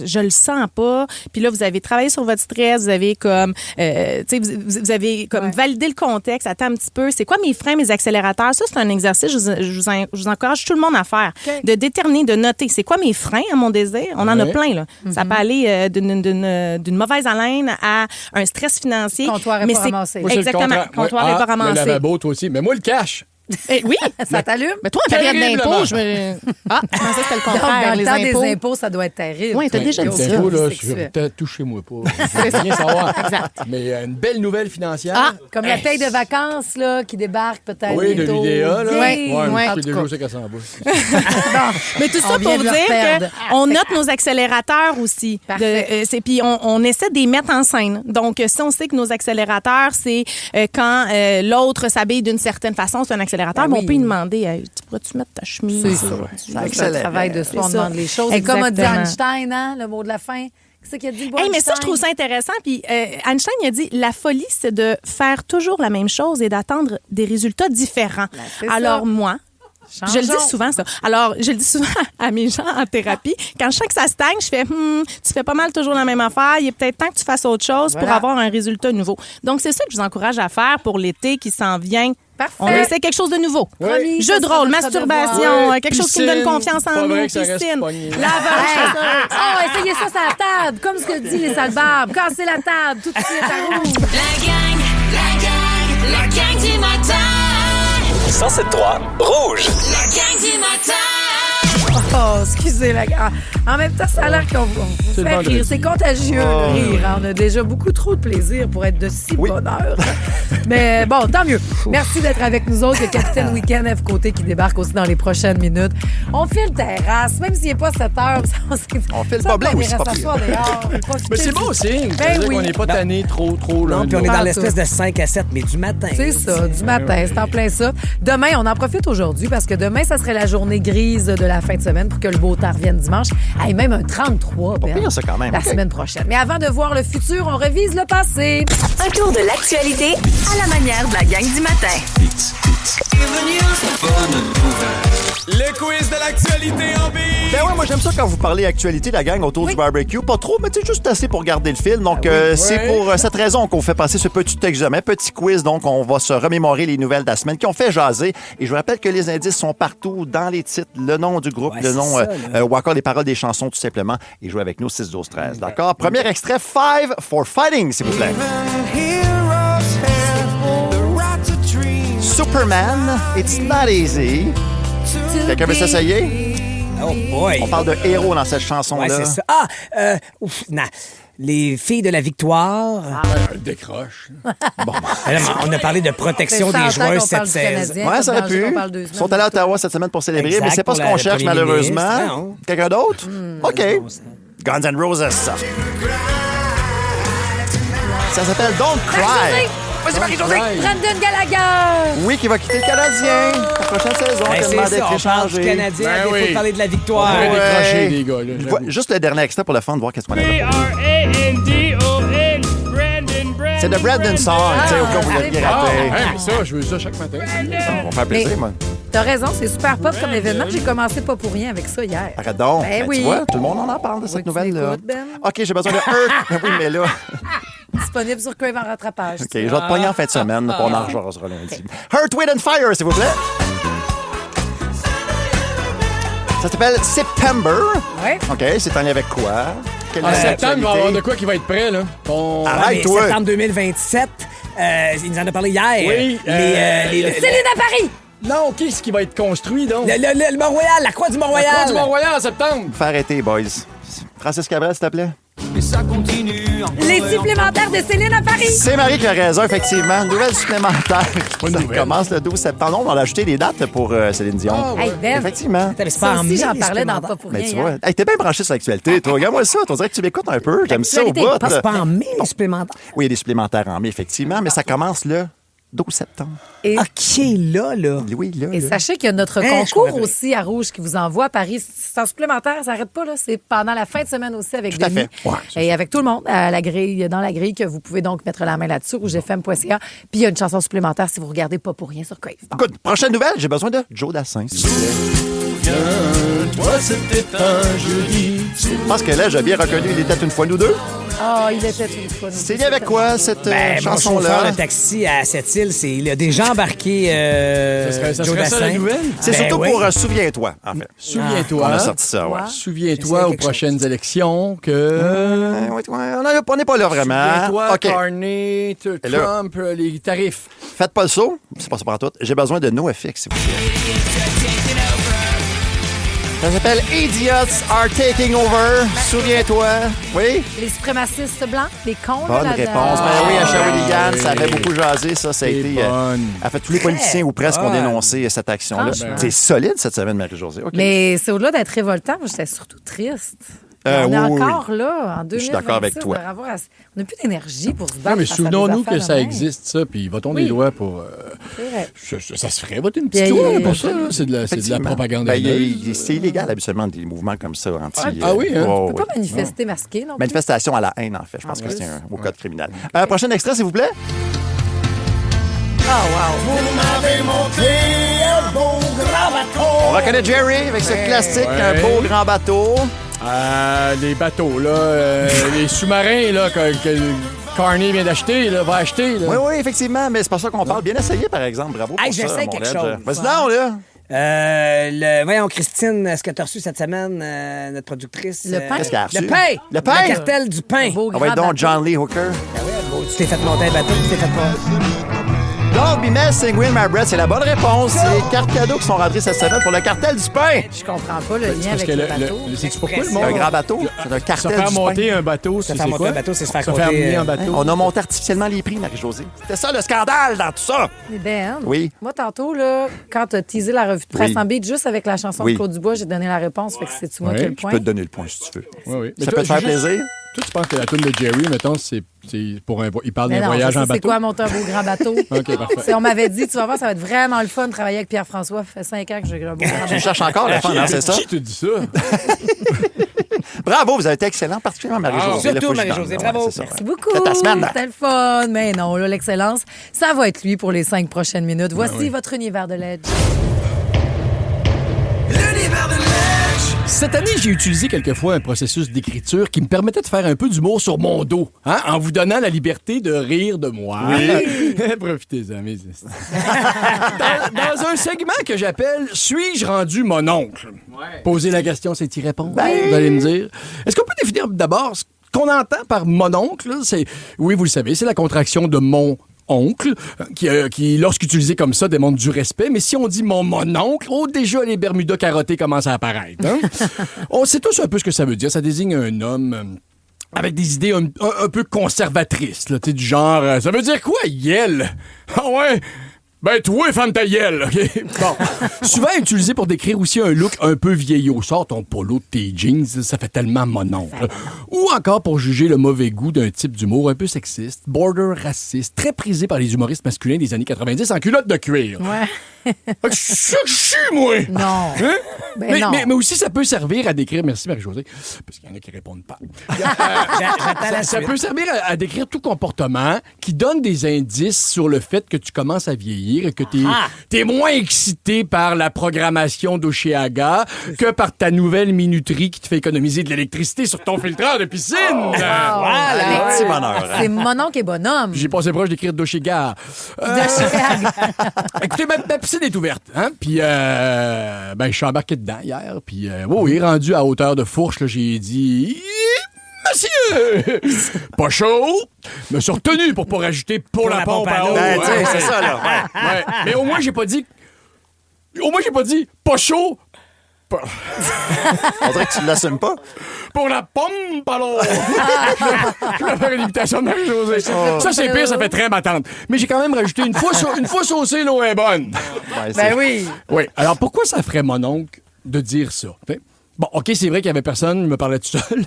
je le sens pas, puis là, vous avez travaillé sur votre stress, vous avez comme, tu sais, vous avez comme validé le contexte, attends un petit peu, c'est quoi mes freins, mes accélérateurs? Ça, c'est un exercice, je vous encourage tout le monde à faire, de déterminer, de noter, c'est quoi mes freins à mon désir? On en a plein, là. Ça peut aller d'une mauvaise haleine à un stress financier. Comptoir est mais pas c'est ramassé. Moi, c'est le exactement. contraire. Comptoir Ouais, n'est pas Le ramassé. lavabo, toi aussi. Mais moi, le cash. Oui. Ça t'allume? Mais toi, en période Terriblement. d'impôt, je me. Ah, je pensais que c'était le Donc, contraire. dans le les temps impôts. des impôts, ça doit être terrible. Oui, t'as déjà dit Les ça. impôts, là, Sexuel. touchez-moi pas. Je veux rien savoir. Mais une belle nouvelle financière. Ah, Comme la paye de vacances là, qui débarque peut-être Oui, de bientôt. l'IDEA, là. Oui. Ouais, En c'est tout déjà cas. ça qu'elle s'en va. Mais tout ça On vient pour de le dire reperdre. qu'on note nos accélérateurs aussi. Parfait. Puis on essaie de les mettre en scène. Donc, si on sait que nos accélérateurs, c'est quand l'autre s'habille d'une certaine façon, c'est un accélérateur. l'accélérateur, Ben mais oui. on peut lui demander, hey, pourrais-tu mettre ta chemise? C'est ça. C'est un travail de soi, on demande les choses. Et comme a dit Einstein, hein, le mot de la fin, c'est ça qu'il a dit, Hey, mais ça, je trouve ça intéressant. Puis Einstein il a dit, la folie, c'est de faire toujours la même chose et d'attendre des résultats différents. Alors moi, je le dis souvent, ça. Alors, je le dis souvent à mes gens en thérapie. Quand je sens que ça stagne, je fais, tu fais pas mal toujours la même affaire. Il est peut-être temps que tu fasses autre chose pour avoir un résultat nouveau. Donc, c'est ça que je vous encourage à faire pour l'été qui s'en vient. Parfait. On essaie quelque chose de nouveau. Oui. Jeu de rôle, masturbation, quelque chose qui me donne confiance en nous, piscine, lavage. Oh, essayez ça sur la table, comme ce que dit les sales barbes. Cassez la table, tout de suite à rouge. La gang du matin. 107.3 Rouge. La gang du matin. Oh, excusez la gare. En même temps, ça a l'air qu'on vous fait rire. C'est contagieux, le rire. On a déjà beaucoup trop de plaisir pour être de si bonheur. Mais bon, tant mieux. Merci d'être avec nous autres. Le capitaine Week-end F Côté qui débarque aussi dans les prochaines minutes. On file terrasse, même s'il n'est pas 7 heures. On file pas blé aussi, pas pire. Mais c'est bon aussi. Ben oui. On n'est pas tanné trop là. Non, puis on est dans l'espèce de 5 à 7, mais du matin. C'est ça, du matin. C'est en plein ça. Demain, on en profite aujourd'hui parce que demain, ça serait la journée grise de la fin de semaine pour que le beau temps revienne dimanche. Hey, même un 33, Pas pire, ça, quand même. la semaine prochaine. Mais avant de voir le futur, on revise le passé. Un tour de l'actualité à la manière de la gang du matin. Le quiz de l'actualité en ville. Ben ouais, moi j'aime ça quand vous parlez actualité, la gang, autour du barbecue. Pas trop, mais c'est juste assez pour garder le fil. Donc c'est pour cette raison qu'on fait passer ce petit examen, petit quiz. Donc on va se remémorer les nouvelles de la semaine qui ont fait jaser. Et je vous rappelle que les indices sont partout dans les titres, le nom du groupe, le nom ou encore les paroles des chansons tout simplement. Et jouez avec nous 6, 12, 13. D'accord? Premier extrait, 5 for Fighting, s'il vous plaît. Superman, It's Not Easy. Quelqu'un veut s'essayer? Oh boy! On parle de héros dans cette chanson-là. Ouais, c'est ça. Les filles de la victoire. Décroche. Bon. On a parlé de protection des joueurs cette saison. Ouais, ça aurait pu. Ils sont allés à Ottawa cette semaine pour célébrer, Exact, mais c'est pas ce qu'on cherche, malheureusement. Non. Quelqu'un d'autre? OK. Guns N' Roses, ça. Ça s'appelle Don't Cry. Vas-y, Marie-Josée. Brandon Gallagher. Oui, qui va quitter le Canadien la prochaine saison. Ben, tellement c'est d'être ça, on parle du échangé. Canadien, il faut parler de la victoire. On va décrocher, les gars. Là, Juste le dernier extrait pour le fun de voir qu'est-ce qu'on a. C'est de Brandon Song, tu sais, au cas où vous l'avez piraté. mais ça, je veux ça chaque matin. Ça va faire plaisir, moi. T'as raison, c'est super pop comme événement. J'ai commencé pas pour rien avec ça hier. Arrête donc. Ben oui. Tu vois, tout le monde en parle de cette nouvelle-là. Ben. OK, j'ai besoin de Earth. Oui, mais là... Disponible sur Crave en rattrapage. OK, je vais te pogner en fin de semaine, puis on en rejasera lundi. Earth, Wind and Fire, s'il vous plaît. Ça s'appelle September. Oui. OK, c'est en lien avec quoi? Quelle En est septembre, il va y avoir l'actualité? de quoi qui va être prêt, là. Arrête, toi. Septembre 2027, il nous en a parlé hier. Oui. Céline à Paris. Non, qu'est-ce qui va être construit, donc? Le Mont-Royal, la croix du Mont-Royal. La croix du Mont-Royal en septembre. Faut arrêter, boys. Francis Cabrel, s'il te plaît. Les supplémentaires de Céline à Paris. C'est Marie qui a raison, effectivement. Nouvelle supplémentaire. Ça commence le 12 septembre. On a ajouté des dates pour Céline Dion. Hey, Ben. Effectivement. Ça aussi, j'en parlais dans Pas pour Mais rien. tu vois, hey, t'es bien branché sur l'actualité, toi. Regarde-moi ça. On dirait que tu m'écoutes un peu. J'aime ça au bout. C'est pas en mai, les supplémentaires. Oui, il y a des supplémentaires en mai, effectivement, mais ça commence le 12 septembre. Et, OK, là. Oui, là. et sachez qu'il y a notre concours aussi à Rouge qui vous envoie à Paris. C'est en supplémentaire, ça n'arrête pas. Là. C'est pendant la fin de semaine aussi avec Tout à Denis. fait. Ouais, et avec tout le monde à la grille, dans la grille, que vous pouvez donc mettre la main là-dessus, rougefm.ca. Puis il y a une chanson supplémentaire si vous regardez Pas pour rien sur Crave. Bon. Écoute, prochaine nouvelle, j'ai besoin de Joe Dassin. Toi, c'était un jeudi. Je pense que là, j'ai bien reconnu, il était une fois nous deux. Ah, il était une fois. C'est lié avec quoi, cette Mon chauffeur chanson-là? de taxi à Sept-Îles, il a déjà embarqué Ça Joe serait ça, la Dassin. nouvelle? C'est Ben surtout oui. pour Souviens-toi, en fait. Souviens-toi. On a sorti ça, ouais. Souviens-toi aux prochaines élections que... On n'est pas là vraiment. Souviens-toi, OK. Carney, là- Trump, les tarifs. Faites pas le saut. C'est pas ça pour tout. J'ai besoin de NoFX, s'il vous plaît. Ça s'appelle Idiots Are Taking Over. Souviens-toi. Oui? Les suprémacistes blancs, les cons. Bonne là, réponse. Ben oui, à Shawinigan, ça avait beaucoup jasé, ça. Ça a été. bonne. En fait, tous les politiciens ou presque ont dénoncé cette action-là. Franchement. C'est solide cette semaine, Marie-Josée. OK. Mais c'est au-delà d'être révoltant, moi, j'étais surtout triste. On est oui, encore là, en 2026. Je suis d'accord avec toi. On n'a plus d'énergie pour se battre. Non, mais face à souvenons-nous des affaires que ça de même. existe, ça, puis votons Oui. des lois pour... C'est vrai. ça se ferait voter une petite Puis, loi pour ça, là. C'est de la Effectivement. propagande. Ben, haineuse. c'est illégal, habituellement, des mouvements comme ça. Anti, Ah oui, hein? On ne peut pas manifester masqué, non plus. Manifestation à la haine, en fait. Je pense que c'est un beau code criminel. Prochain extrait, s'il vous plaît. Oh, wow. Vous m'avez montré un beau grand bateau. On reconnaît Jerry avec ce classique, un beau grand bateau. Les bateaux, là, les sous-marins, là, que Carney vient d'acheter, là, va acheter. Là. Oui, effectivement, mais c'est pas ça qu'on parle. Bien essayé, par exemple. Bravo pour Hey, ça, j'essaie mon quelque Reg. chose. Vas-y donc, là. Voyons, Christine, est-ce que tu as reçu cette semaine, notre productrice? Le pain. Qu'est-ce qu'elle a reçu? Le pain! Le pain? Le cartel du pain. Beau Ah grand ouais, donc bateau. John Lee Hooker. Ah ouais, bon, tu t'es fait monter un bateau, tu t'es fait pas. Don't be messing with my bread, c'est la bonne réponse. C'est les cartes cadeaux qui sont rentrées cette semaine pour le cartel du pain. Je comprends pas le lien Parce avec que le bateau. c'est pourquoi le C'est monde... un grand bateau. C'est un Se cartel faire du pain. monter un bateau, Se c'est faire monter quoi? un bateau, c'est se faire Se faire compter, amener un bateau. On a monté artificiellement les prix, Marie-Josée. C'était ça le scandale dans tout ça. Mais Ben, Oui. moi, tantôt, là, quand tu as teasé la revue de presse Oui. en beat, juste avec la chanson Oui. de Claude Dubois, j'ai donné la réponse. Fait que c'est-tu moi Oui. qui ai le Je point? peux te donner le point si tu veux. Oui. Mais Ça toi, peut te faire juste- plaisir? Toi, tu penses que la tune de Jerry, mettons, c'est pour un... Il parle Mais d'un non, voyage je en sais c'est bateau? quoi monter un beau grand bateau? OK, parfait. Si on m'avait dit, tu vas voir, ça va être vraiment le fun de travailler avec Pierre-François. Ça fait 5 ans que j'ai un beau grand Tu bateau. cherches encore le fun, hein, c'est ça? Qui te dit ça? Bravo, vous avez été excellent, particulièrement Marie-Josée. Surtout Là, faut que je Marie-Josée, donne. bravo. Ouais, c'est ça, Merci ouais. beaucoup. Fais ta semaine. C'était le fun. Mais non, là, l'excellence, ça va être lui pour les 5 prochaines minutes. Voici oui. votre univers de Ledge. Cette année, j'ai utilisé quelquefois un processus d'écriture qui me permettait de faire un peu d'humour sur mon dos, hein, en vous donnant la liberté de rire de moi. Profitez-en, mes estis. dans un segment que j'appelle « Suis-je rendu mon oncle? » Poser la question, c'est y répondre. Vous allez me dire. Est-ce qu'on peut définir d'abord ce qu'on entend par mon oncle? C'est, oui, vous le savez, c'est la contraction de mon oncle, qui lorsqu'utilisé comme ça, démontre du respect. Mais si on dit mon oncle, déjà les Bermudas carottés commencent à apparaître. Hein? On sait tous un peu ce que ça veut dire. Ça désigne un homme avec des idées un peu conservatrices, là, du genre, ça veut dire quoi, yel? Ah ouais? Ben, toi, femme ta gueule, OK? Bon. Souvent utilisé pour décrire aussi un look un peu vieillot. Sors ton polo de tes jeans, ça fait tellement mon oncle. Ou encore pour juger le mauvais goût d'un type d'humour un peu sexiste, border raciste, très prisé par les humoristes masculins des années 90 en culotte de cuir. Ouais. Je suis, moi! Non. Hein? Ben non. Mais aussi, ça peut servir à décrire... Merci, Marie-Josée. Parce qu'il y en a qui répondent pas. Ça peut servir à décrire tout comportement qui donne des indices sur le fait que tu commences à vieillir et que t'es moins excité par la programmation d'Oceaga que par ta nouvelle minuterie qui te fait économiser de l'électricité sur ton filtreur de piscine. Voilà. Petit bonheur. hein. C'est mon oncle et bonhomme. J'ai passé proche d'écrire D'Oceaga. Écoutez, ma piscine est ouverte, hein? Puis, je suis embarqué dedans hier. Puis, oui, rendu à hauteur de fourche, là, j'ai dit... Monsieur! Pas chaud! Me suis retenu pour pas rajouter pour la pompe à eau. Ben, tu sais, c'est ça, là. Ouais. Ouais. Mais au moins, j'ai pas dit... pas chaud On dirait que tu l'assumes pas. pour la pompe à l'eau. Je vais faire une imitation de Marie-Josée. Ça, c'est pire, ça fait très matante. Mais j'ai quand même rajouté une fois saucée, l'eau est bonne. Ben oui. Oui. Alors, pourquoi ça ferait mon oncle de dire ça? T'sais? Bon, OK, c'est vrai qu'il y avait personne, il me parlait tout seul.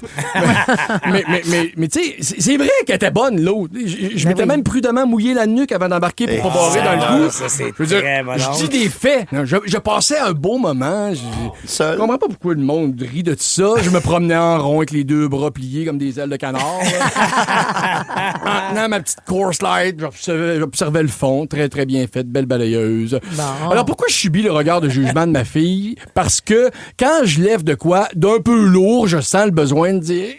mais tu sais, c'est vrai qu'elle était bonne, l'eau. Je m'étais même prudemment mouillé la nuque avant d'embarquer pour pas barrer dans le cou. Ça, c'est Je veux dire, très mon je oncle. dis des faits. Je passais un beau moment. Je Seul. comprends pas pourquoi le monde rit de tout ça. Je me promenais en rond avec les deux bras pliés comme des ailes de canard. En tenant ma petite course light, j'observais le fond, très, très bien fait, belle balayeuse. Bon. Alors, pourquoi je subis le regard de jugement de ma fille? Parce que quand je lève de quoi d'un peu lourd, je sens le besoin de dire...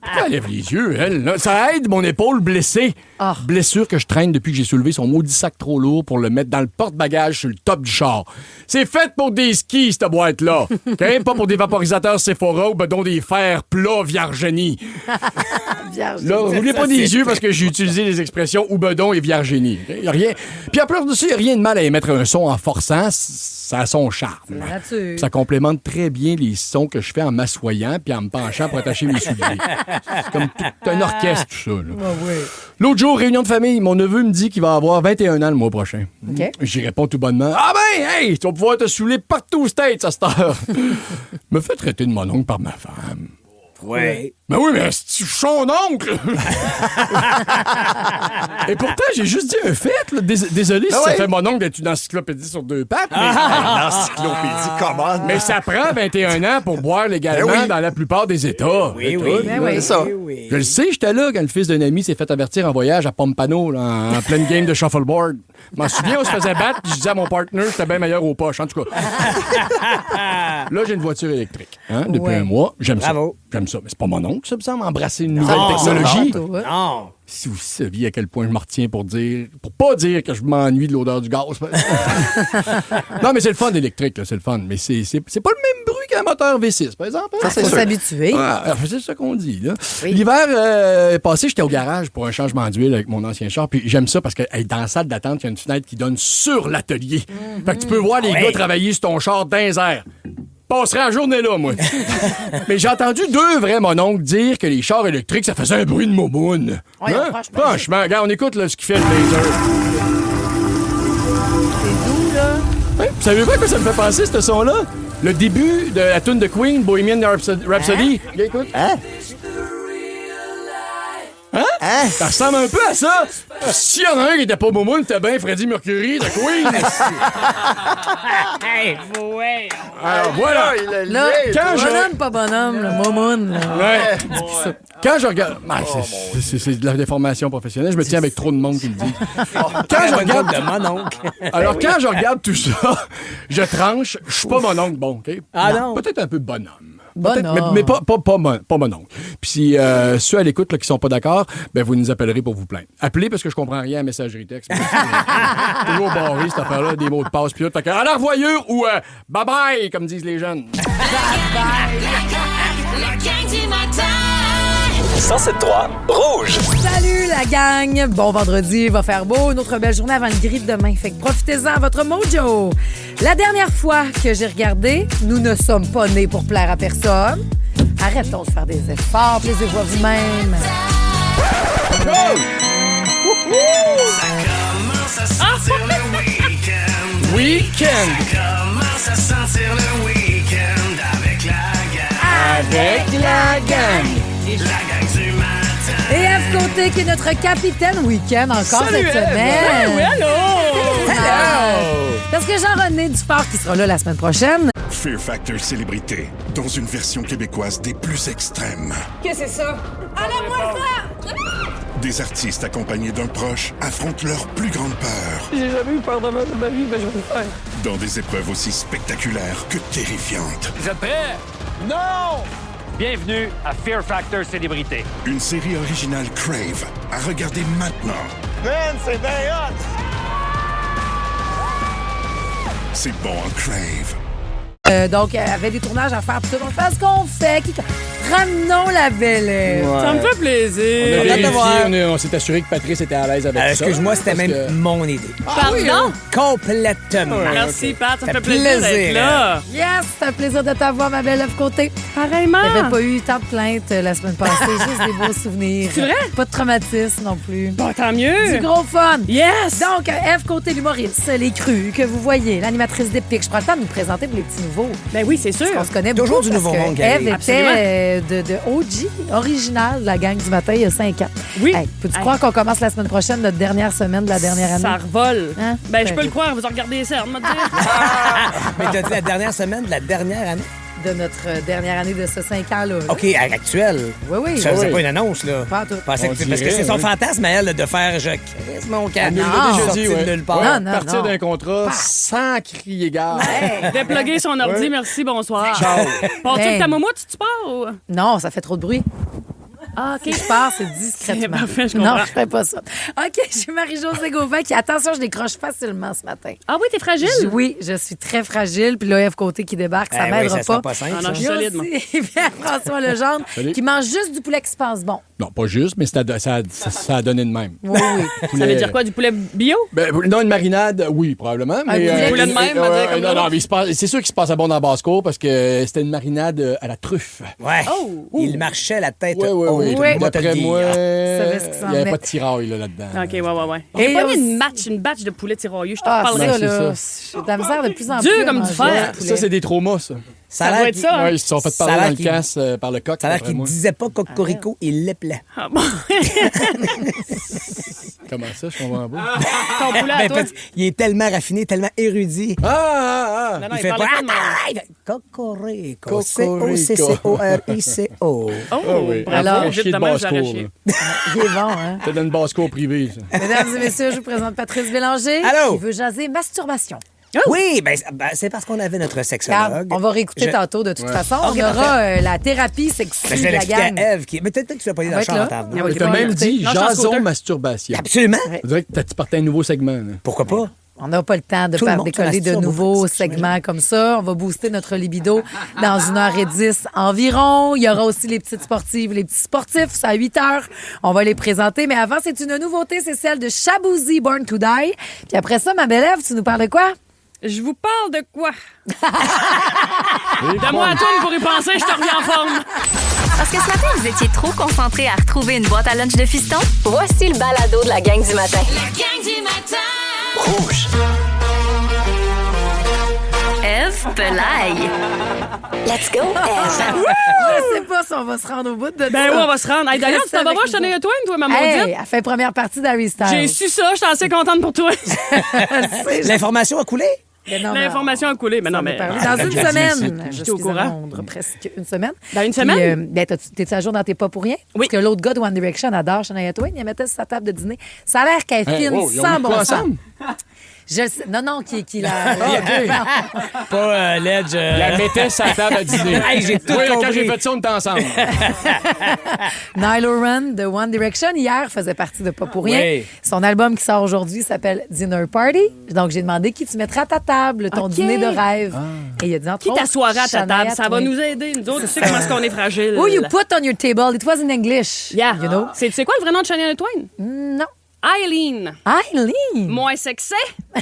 Pourquoi elle lève les yeux, elle? Là? Ça aide mon épaule blessée. Ah. Blessure que je traîne depuis que j'ai soulevé son maudit sac trop lourd pour le mettre dans le porte-bagages sur le top du char. C'est fait pour des skis, cette boîte-là. OK? Pas pour des vaporisateurs Sephora ou dont des fers plats Virginie. Là, roulez pas des yeux parce que j'ai utilisé les expressions Houbedon et Virginie. Il y a rien. Puis en plus de ça, il n'y a rien de mal à émettre un son en forçant. Ça a son charme. La nature. Ça complémente très bien les sons que je fais en m'assoyant puis en me penchant pour attacher mes souliers. C'est comme tout un orchestre, tout ça. Là. L'autre jour, réunion de famille, mon neveu me dit qu'il va avoir 21 ans le mois prochain. OK. J'y réponds tout bonnement. Ah ben, hey, tu vas pouvoir te saouler partout aux States à cette heure. Me fait traiter de mon oncle par ma femme. Ouais. Ben oui, mais c'est son oncle! Et pourtant, j'ai juste dit un fait. Là. Désolé si ça fait mon oncle d'être une encyclopédie sur 2 pattes. Mais... Une encyclopédie, comment? Mais ça prend 21 ans pour boire légalement dans la plupart des États. Oui, c'est ça. Je le sais, j'étais là quand le fils d'un ami s'est fait avertir en voyage à Pompano, là, en pleine game de shuffleboard. Je m'en souviens, on se faisait battre, puis je disais à mon partner que c'était bien meilleur aux poches. En tout cas, là, j'ai une voiture électrique. Hein, depuis un mois. J'aime Bravo. ça. J'aime ça. Mais c'est pas mon oncle, ça me semble, embrasser une nouvelle technologie. Non. Si vous saviez à quel point je me retiens pour pas dire que je m'ennuie de l'odeur du gaz. Non, mais c'est le fun électrique, là, c'est le fun. Mais c'est pas le même bruit qu'un moteur V6, par exemple. Ça, faut s'habituer. C'est ça qu'on dit, là. Oui. L'hiver passé, j'étais au garage pour un changement d'huile avec mon ancien char. Puis j'aime ça parce que dans la salle d'attente, il y a une fenêtre qui donne sur l'atelier. Fait que tu peux voir les gars travailler sur ton char dans les airs. Passerai la journée là, moi. Mais j'ai entendu 2 vrais mononcles dire que les chars électriques, ça faisait un bruit de momoune. Ouais, Franchement, regarde, on écoute là, ce qui fait le laser. C'est doux, là. Ouais, vous savez pas à quoi ça me fait penser, ce son-là? Le début de la tune de Queen, Bohemian Rhapsody. Hein? Écoute. Hein? Hein? Ça ressemble un peu à ça. S'il y en a un qui était pas momoune, c'était bien Freddie Mercury de Queen. Hey, ouais. Alors voilà. Là, bonhomme, pas bonhomme, le momoun. Ouais. Quand je regarde... c'est de la déformation professionnelle. Je me tiens avec trop de monde qui me dit. Quand je regarde... Alors, quand je regarde tout ça, je tranche. Je suis pas mon oncle bon, OK? Ah non? Peut-être un peu bonhomme. Bonhomme. Mais pas mon oncle. Puis si ceux à l'écoute là, qui sont pas d'accord, ben vous nous appellerez pour vous plaindre. Appelez parce que je comprends rien à messagerie texte. Toujours barré cette affaire-là, des mots de passe puis tout. Fait que à la revoyure ou bye bye comme disent les jeunes. La gang du matin. 107.3 Rouge. Salut la gang! Bon vendredi, il va faire beau. Une autre belle journée avant le gris de demain. Fait que profitez-en à votre mojo. La dernière fois que j'ai regardé, nous ne sommes pas nés pour plaire à personne. Arrêtons de faire des efforts. Plaisez-vous à vous-même. Ça commence à sentir le week-end. Week-end. Ça commence à sentir le week-end avec la gang. Avec la gang. La gang du matin. Et F. Côté qui est notre capitaine week-end encore Salut, cette F. semaine. Oui, allô! Parce que Jean-René Dufort qui sera là la semaine prochaine. Fear Factor Célébrité, dans une version québécoise des plus extrêmes. Qu'est-ce que c'est ça? Enlève-moi ça! Des artistes accompagnés d'un proche affrontent leur plus grande peur. J'ai jamais eu peur de ma vie, mais je vais le faire. Dans des épreuves aussi spectaculaires que terrifiantes. Vous êtes prêts? Non! Bienvenue à Fear Factor Célébrité. Une série originale Crave à regarder maintenant. Man, c'est bien hot! C'est bon, un Crave. Donc, elle avait des tournages à faire. Puis tout, on fait ce qu'on fait. Ramenons la belle. Ouais. Ça me fait plaisir. On a Regarde de voir. vérifié, on s'est assuré que Patrice était à l'aise avec ça. Excuse-moi, c'était parce même que- mon idée. Pardon? Complètement. Merci, Pat. Ça me Ça fait plaisir d'être là. Yes, c'est un plaisir de t'avoir, ma belle F. Côté. Pareillement. Il n'y avait pas eu tant de plaintes la semaine passée. Juste des beaux souvenirs. C'est vrai? Pas de traumatisme non plus. Bon, tant mieux. Du gros fun. Yes! Donc, F. Côté, l'humoriste, les crus que vous voyez, l'animatrice d'Épique. Je prends le temps de nous présenter pour les petits nouveaux. Ben oui, c'est sûr. On se connaît Toujours beaucoup du parce nouveau que monde, Gary. Eve Absolument. était de OG, original de la gang du matin il y a 5 ans. Oui. Hey, peux-tu croire qu'on commence la semaine prochaine, notre dernière semaine de la dernière année? Ça revole. Hein? Ben, je peux le croire. Vous en regardez les cernes, me dire. Mais t'as dit la dernière semaine de la dernière année? De notre dernière année de ce 5 ans-là. là. OK, actuelle. Oui, oui. Ça faisait oui. pas une annonce, là. Pas en tout. Parce que On c'est dirait, son oui. fantasme à elle là, de faire je crisse mon camp. On nous l'a déjà dit, Sorti de ouais. nulle part. Non, non. Partir d'un contrat sans crier gare. Dépluguer son ordi, merci, bonsoir. Ciao. Pars-tu Ben. avec ta moumoute, tu pars ou... Non, ça fait trop de bruit. Ah, OK. Je pars, c'est discrètement. C'est parfait, je comprends. Non, je ferais pas ça. OK, j'ai Marie-Josée Gauvin qui, attention, je décroche facilement ce matin. Ah oui, t'es fragile? Oui, je suis très fragile. Puis là, F. Côté qui débarque, ça Eh oui, m'aidera ça sera pas. pas simple, Ah non, ça. je suis solide, moi. Pierre-François Legendre Salut. qui mange juste du poulet qui se passe bon. Non, pas juste, mais ça a donné de même. Oui. Ça veut dire quoi, du poulet bio? Ben, non, une marinade, oui, probablement. Mais, poulet de même, on va dire comme non, ça. mais c'est sûr qu'il se passe à bon dans basse-cour parce que c'était une marinade à la truffe. Ouais. Oh! Il marchait la tête Oui. haute. D'après moi, savais ce qui s'en il n'y avait venait. pas de tiraille là-dedans. OK, ouais. Et J'ai pas aussi- mis une batch de poulet tirailleux, je te Ah, reparlerai. ça, c'est là, ça. j'ai de la misère de plus en Dur plus. à comme du manger fer. du poulet. Ça, c'est des traumas, ça. Ça doit être ça. Ouais, ils se sont fait Ça a parler l'air dans le qu'il- casse par le coq. Ça a l'air d'après qu'il moi. disait pas cocorico, il l'appelait. Ah, bon. Comment ça, je comprends pas? Ton poulet à Ben, toi. parce qu'il est tellement raffiné, tellement érudit. Ah! Non, Il il fait parlait pas... pas de même. Cocorico. C-O-C-C-O-R-I-C-O. Oh, oui. bravo, Alors, vite chier de de même, basse-cour, j'aurais chié. Il est bon, hein? C'était dans une basse-cour privée, ça. Mesdames et messieurs, je vous présente Patrice Bélanger. Allô? Il veut jaser masturbation. Oui, c'est parce qu'on avait notre Regarde, sexologue. on va réécouter Je- tantôt de toute façon. Ok, On aura parfait. la thérapie Ben, sexuelle je de vais la l'expliquer gang. à Eve. Mais peut-être que tu vas pas aller dans On le va champ être là. en table. Ah oui, T'as bon, même écoutez. dit Non, je suis en jason scooter. masturbation. Absolument. On dirait que tu partais un nouveau segment. Là. Pourquoi pas? On n'a pas le temps de Tout le faire monde se décoller de masturbe nouveaux beaucoup, segments comme ça. On va booster notre libido dans 1h10 environ. Il y aura aussi les petites sportives, les petits sportifs. C'est à 8h. On va les présenter. Mais avant, c'est une nouveauté. C'est celle de Shaboozey, Born to Die. Puis après ça, ma belle Ève, tu nous parles de quoi? Je vous parle de quoi? Donne-moi à toi pour y penser, je te reviens en forme. Parce que ce matin, vous étiez trop concentrés à retrouver une boîte à lunch de fiston? Voici le balado de la gang du matin. La gang du matin. Rouge. Ève Pelaye. Let's go, Eve. Je sais pas si on va se rendre au bout de ça. Ben oui, on va se rendre. Hey, d'ailleurs, tu t'en vas voir Shania Twain, toi, ma maudite? Hey, elle fait première partie d'Harry Styles. J'ai su ça, je suis assez contente pour toi. L'information a coulé? Mais non, mais L'information a coulé, mais non, mais... Dans une semaine. Je J'étais suis au courant. à Londres, presque une semaine. Dans une semaine? Puis, t'es-tu à jour dans tes pas pour rien? Oui. Parce que l'autre gars de One Direction adore Shania Twain. Il mettait sur sa table de dîner. Ça a l'air qu'elle est Hey, fine, wow, ils ont sans mis bon quoi sens. ensemble? Je le sais. Non, qui la... Pas Ledge. La mettait sur la table à dîner. Hey, j'ai tout Oui, compris. quand j'ai fait ça, on était ensemble. Niall Horan de One Direction, hier, faisait partie de Pas pour rien. Oui. Son album qui sort aujourd'hui s'appelle Dinner Party. Donc, j'ai demandé qui tu mettrais à ta table, ton OK. dîner de rêve. Et il a dit, entre Qui autres, t'assoirait à ta Shania table? Ça va Twain. nous aider. Nous autres, tu sais comment est-ce qu'on est fragile. Who you put on your table? It was in English. Yeah. You know? C'est quoi le vrai nom de Shania Twain? Non. Eileen. Eileen. Moins sexy. Tout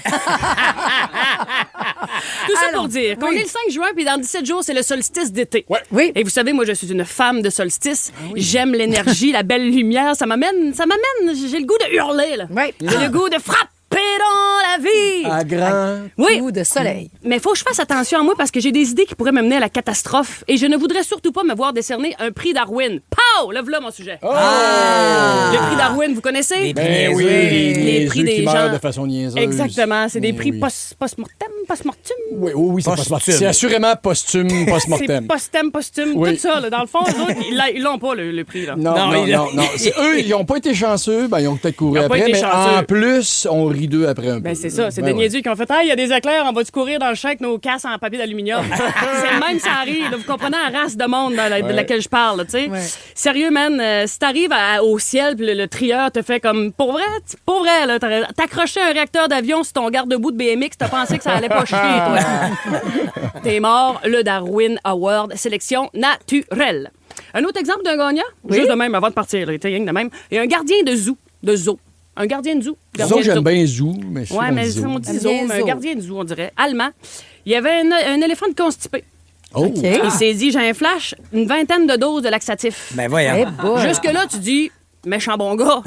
ça Allons. pour dire qu'on Oui. est le 5 juin, puis dans 17 jours, c'est le solstice d'été. Oui. Et vous savez, moi, je suis une femme de solstice. J'aime l'énergie, la belle lumière. Ça m'amène. J'ai le goût de hurler, là. Oui. J'ai le goût de frapper dans la vie. À grand. Oui. Coup de soleil. Mais il faut que je fasse attention à moi parce que j'ai des idées qui pourraient me mener à la catastrophe. Et je ne voudrais surtout pas me voir décerner un prix Darwin. Pow! Là, voilà mon sujet. Le prix Darwin, vous connaissez? Les prix Ben niaiseux. oui, Les prix eux des qui meurent gens. de façon niaiseuse. Exactement. C'est des Ben prix oui. post-mortem. Oui, c'est Posthume. c'est assurément posthume, C'est post-mortem. posthume, Oui. tout ça. Là. Dans le fond, eux autres, ils l'ont pas, le prix. Là. Non. C'est eux, ils n'ont pas été chanceux, ben, ils ont peut-être couru Ils ont pas après, été mais chanceux. en plus, on rit d'eux après un peu. Ben, c'est ça. C'est Ben des ouais. niaiseux qui ont fait « Hey, il y a des éclairs, on va-tu courir dans le champ avec nos casses en papier d'aluminium? » C'est le même, ça arrive. Là. Vous comprenez la race de monde de laquelle je parle, tu sais. Ouais. Sérieux, man, si t'arrives au ciel puis le trieur te fait comme... Pour vrai, là, t'accrochais un réacteur d'avion sur ton garde-boue de BMX, t'as pensé que ça allait pas chier, toi. T'es mort, le Darwin Award, sélection naturelle. Un autre exemple d'un gagnant, juste de même, avant de partir, là, rien que de même. Il y a un gardien de zoo. Un gardien de zoo. Disons que j'aime bien Zoo, mais je sais Ouais, qu'on mais dit zoo. on dit J'aime zoo, bien mais un zoo. gardien de zoo, on dirait. Allemand. Il y avait un éléphant de constipé. Oh. OK. Il s'est dit, j'ai un flash, une vingtaine de doses de laxatif. Ben voyons. Eh boy. Jusque-là, tu dis, méchant bon gars.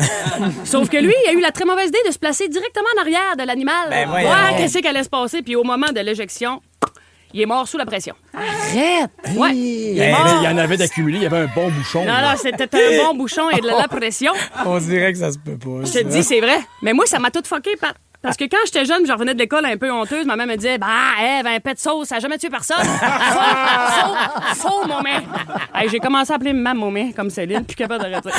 Sauf que lui, il a eu la très mauvaise idée de se placer directement en arrière de l'animal. Ben voyons. Ouais, qu'est-ce qui allait se passer? Puis au moment de l'éjection, il est mort sous la pression. Arrête. Ouais. Il est mort. y en avait d'accumulé, il y avait un bon bouchon. Non, là. non, c'était un bon bouchon et de la pression. On dirait que ça se peut pas. Je te dis, c'est vrai. Mais moi, ça m'a tout fucké, Pat. Parce que quand j'étais jeune, je revenais de l'école un peu honteuse, ma mère me disait, bah, Ève, un pet de sauce, ça n'a jamais tué personne. Faux, mon mère. Hey, j'ai commencé à appeler ma maman comme Céline, plus capable d'arrêter.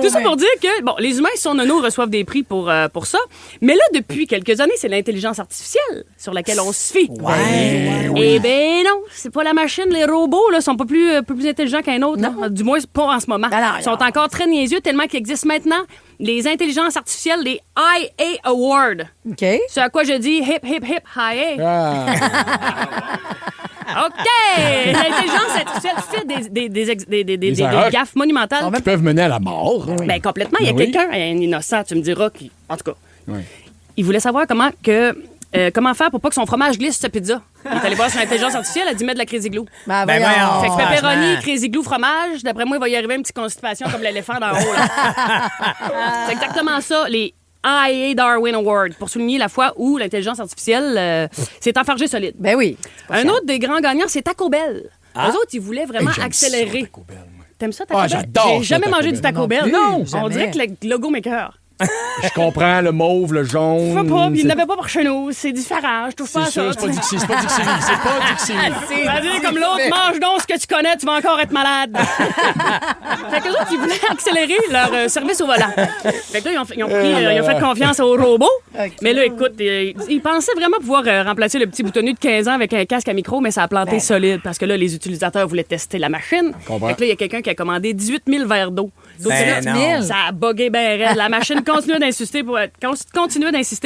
Tout ça pour dire que, bon, les humains, sont nono, reçoivent des prix pour ça. Mais là, depuis quelques années, c'est l'intelligence artificielle sur laquelle on se fie. Eh ben non, c'est pas la machine. Les robots, là, sont pas plus intelligents qu'un autre. là. Du moins, pas en ce moment. Ils sont encore très niaiseux, tellement qu'il existe maintenant les intelligences artificielles, les IA Awards. OK. C'est à quoi je dis hip, hip, hip, hi. Ah. OK! L'intelligence artificielle fait des erreurs gaffes monumentales. Qui peuvent mener à la mort. Ben, complètement. Il y a quelqu'un, un innocent, tu me diras, qui, en tout cas, Oui. il voulait savoir comment faire pour pas que son fromage glisse sur sa pizza. Il est allé voir sur l'intelligence artificielle, elle dit mettre de la Crazy Glue. Ben, Ben voyons. voyons. Fait que pepperoni, franchement. Crazy Glue, fromage, d'après moi, il va y arriver une petite constipation comme l'éléphant d'en haut. Là. C'est exactement ça, les IA Darwin Awards, pour souligner la fois où l'intelligence artificielle s'est enfargée solide. Ben oui. Un autre des grands gagnants, c'est Taco Bell. Eux autres, ils voulaient vraiment J'aime accélérer. ça, Taco Bell, moi. T'aimes ça, Taco Ah, Bell? j'adore J'ai ça, jamais Taco mangé Bell. du Taco Non Bell. plus, Non, on jamais. dirait que le logo m'écoeure. Je comprends le mauve, le jaune. Je veux pas, puis il c'est- n'avait pas par chez nous. C'est différent, je touche pas à C'est ça. sûr, c'est pas Dixie, c'est pas Dixie. C'est pas Dixie. Vas-y, comme l'autre, mange donc ce que tu connais, tu vas encore être malade. Fait que les autres, ils voulaient accélérer leur service au volant. Fait que là, ils ont fait confiance au robot. Ok. Mais là, écoute, ils pensaient vraiment pouvoir remplacer le petit boutonnier de 15 ans avec un casque à micro, mais ça a planté solide parce que là, les utilisateurs voulaient tester la machine. Comprends. Fait que là, il y a quelqu'un qui a commandé 18 000 verres d'eau. Donc, Ben là, non. ça a bugué ben raide. La machine continuait d'insister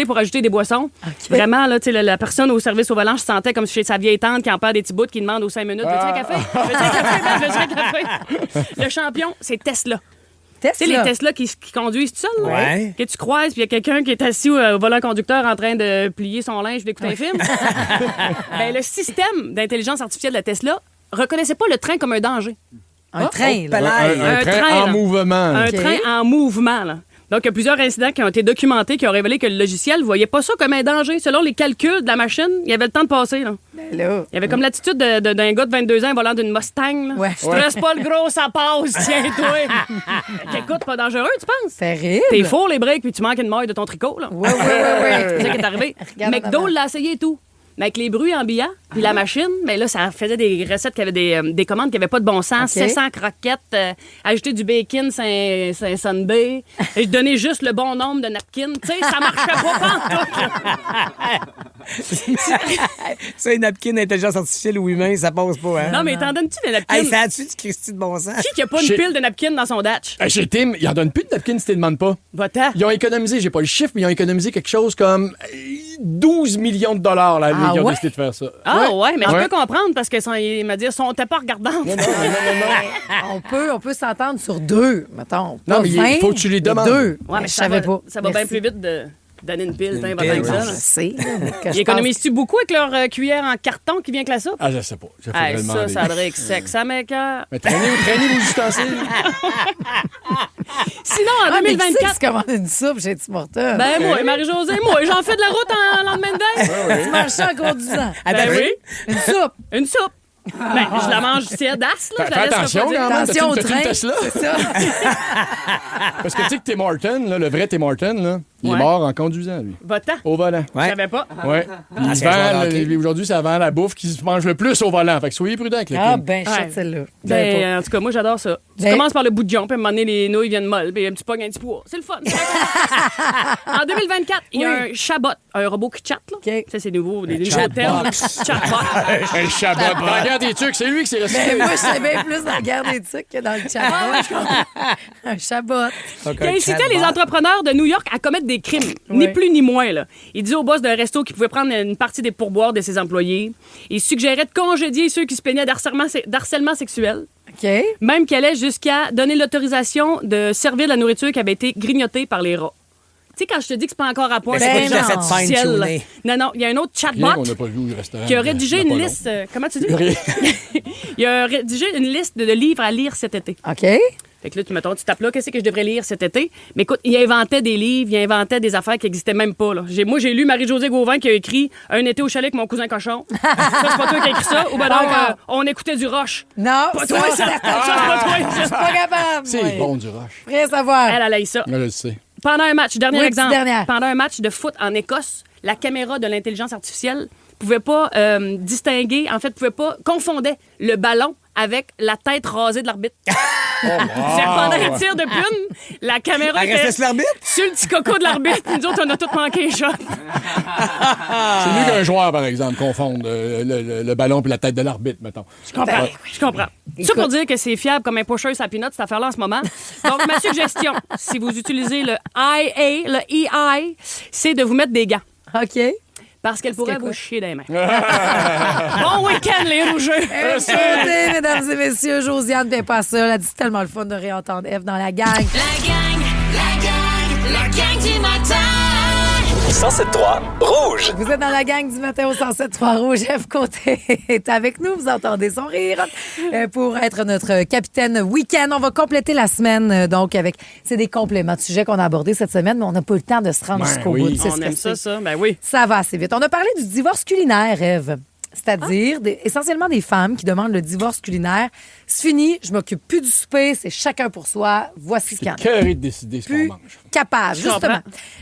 pour ajouter des boissons. Vraiment, là, tu sais, la personne au service au volant, je sentais comme chez sa vieille tante qui en perd des petits bouts, qui demande aux 5 minutes veux-tu un café? Veux-tu un café? Ben, veux-tu un café? Le champion, c'est Tesla. Tu sais, les Tesla qui conduisent tout seuls, là, Ouais. que tu croises, puis il y a quelqu'un qui est assis au volant conducteur en train de plier son linge et d'écouter un film. Ben, le système d'intelligence artificielle de Tesla reconnaissait pas le train comme un danger. Un train, là. Un train en là. mouvement. Un train en mouvement, là. Donc, il y a plusieurs incidents qui ont été documentés qui ont révélé que le logiciel ne voyait pas ça comme un danger. Selon les calculs de la machine, il y avait le temps de passer. Là. Ben là. Il y avait comme l'attitude d'un gars de 22 ans volant d'une Mustang. Là. Ouais. Stresse pas le gros, ça passe, tiens-toi. Écoute, pas dangereux, tu penses? Terrible. T'es faux les breaks puis tu manques une maille de ton tricot. Là. Ouais. C'est ça qui est arrivé. Regarde en McDo avant. l'a essayé et tout. Mais avec les bruits ambiants, puis la machine, mais là, ça faisait des recettes qui avaient des commandes qui n'avaient pas de bon sens. OK. 700 croquettes, ajouter du bacon, c'est un sundae, et donner juste le bon nombre de napkins. Tu sais, ça marchait pas pantoute. Ça, une napkin intelligence artificielle ou humain, ça passe pas, hein? Non, mais t'en donnes-tu des napkins? Hey, ça a-tu du Christy de bon sens? Qui a pas une Chez- pile de napkins dans son datch? Chez Tim, ils en donnent plus de napkins si tu ne demandes pas. Va-t'en. Ils ont économisé, j'ai pas le chiffre, mais ils ont économisé quelque chose comme 12 millions de dollars là, Ah ils ont ouais? décidé de faire ça. Ah ouais, mais je Ouais. peux comprendre parce qu'il m'a dit son t'es pas regardant. On peut s'entendre sur 2, mettons. Non, Pas mais 20, il faut que tu les demandes. 2. Ouais, mais je ça savais va, pas. ça va bien Merci. plus vite de donner une pile, Une va pile, bien que ça. Je là. sais. là, mais que Ils je économisent-tu beaucoup avec leur cuillère en carton qui vient avec la soupe? Ah, je sais pas. Je faudrait Hey, le ça, demander. ça devrait être sec. Ça m'écoeure. Mais traînez vos ustensiles. Sinon, en pense. Ah, mais qui c'est 2024... qui se commande une soupe chez Tim Hortons? Ben moi, Marie-Josée, moi, j'en fais de la route en lendemain de veille. Tu manges ça en conduisant. Ben oui. Une soupe. Une soupe. Ben, je la mange tiède, là. Je Fais la laisse attention refroidir. quand même. Attention au T'as-tu train. une Tesla? C'est ça. Parce que tu sais que Tim Horton, là, le vrai Tim Horton, là, il Ouais. est mort en conduisant, lui. Va-t'en. Au volant. Je savais pas. Ouais. Il c'est un joueur de hockey. Aujourd'hui, ça vend la bouffe qui se mange le plus au volant. Fait que soyez prudents avec le Ah, Kim. ben, Ouais. chute celle-là. J'avais pas. Ben, en tout cas, moi, j'adore ça. Tu Ben- commences par le bout de jonc, puis à un moment donné, les nouilles viennent molles, puis tu pognes un petit poids. C'est le fun. En 2024, il y a un chabot, un robot qui chatte, là. OK. Ça, c'est nouveau, des nouveaux chatbot. termes. Chatbot. Un chabot. Regarde les trucs, c'est lui qui s'est resté. Ben, moi, je sais bien plus dans le garde des trucs que dans le chabot. Un chabot. Qui incitait les entrepreneurs de New York à commettre des crimes, ni plus ni moins. Là. Il dit au boss d'un resto qu'il pouvait prendre une partie des pourboires de ses employés. Il suggérait de congédier ceux qui se plaignaient d'harcèlement sexuel. OK. Même qu'il allait jusqu'à donner l'autorisation de servir de la nourriture qui avait été grignotée par les rats. Tu sais, quand je te dis que c'est pas encore à point, Ben, c'est c'est pas pas tout à fait officiel, là. fine-tuné. Non, il y a un autre Rien chatbot qu'on n'a pas vu au restaurant. qui a rédigé Il y en a une pas liste... comment tu dis? Rien. Il a rédigé une liste de livres à lire cet été. OK. Fait que là, tu tapes là, qu'est-ce que je devrais lire cet été? Mais écoute, il inventait des livres, il inventait des affaires qui n'existaient même pas. Là. Moi, j'ai lu Marie-Josée Gauvin qui a écrit Un été au chalet avec mon cousin cochon. Ça, c'est pas toi qui as écrit ça? Ou ben donc, on écoutait du Roche. Non, Pas toi, ça. Ça, c'est pas toi. Je suis pas capable. C'est moi. bon du rush. Prêt à savoir. Elle a eu ça. Moi, je le sais. Pendant un match, dernier Oui, exemple, petite dernière. pendant un match de foot en Écosse, la caméra de l'intelligence artificielle pouvait pas distinguer, en fait, pouvait pas, confondait le ballon avec la tête rasée de l'arbitre. C'est pendant un tir de pune, la caméra Elle restait sur l'arbitre? sur le petit coco de l'arbitre. Nous autres, on a tous manqué un shot. C'est mieux qu'un joueur, par exemple, confondre le ballon et la tête de l'arbitre, mettons. Je comprends. Je comprends. Ça pour dire que c'est fiable comme un pusher sa peanut, cette affaire-là, en ce moment. Donc, ma suggestion, si vous utilisez le IA, le EI, c'est de vous mettre des gants. OK. Parce qu'elle pourrait quoi? vous chier dans les mains. Bon week-end, les rougeux! Écoutez, mesdames et messieurs, Josiane n'est pas seule. Elle a dit c'est tellement le fun de réentendre Eve dans la gang. La gang du matin. 107.3 Rouge. Vous êtes dans la gang du matin au 107.3 Rouge. Eve Côté est avec nous. Vous entendez son rire. Pour être notre capitaine week-end, on va compléter la semaine. Donc, c'est des compléments de sujets qu'on a abordés cette semaine, mais on n'a pas eu le temps de se rendre jusqu'au bout. On aime ça. Ben oui. Ça va assez vite. On a parlé du divorce culinaire, Eve. C'est-à-dire essentiellement des femmes qui demandent le divorce culinaire. C'est fini, je m'occupe plus du souper, c'est chacun pour soi. Voici ce qu'il y en a. C'est carré de décider ce qu'on mange. Capable, justement.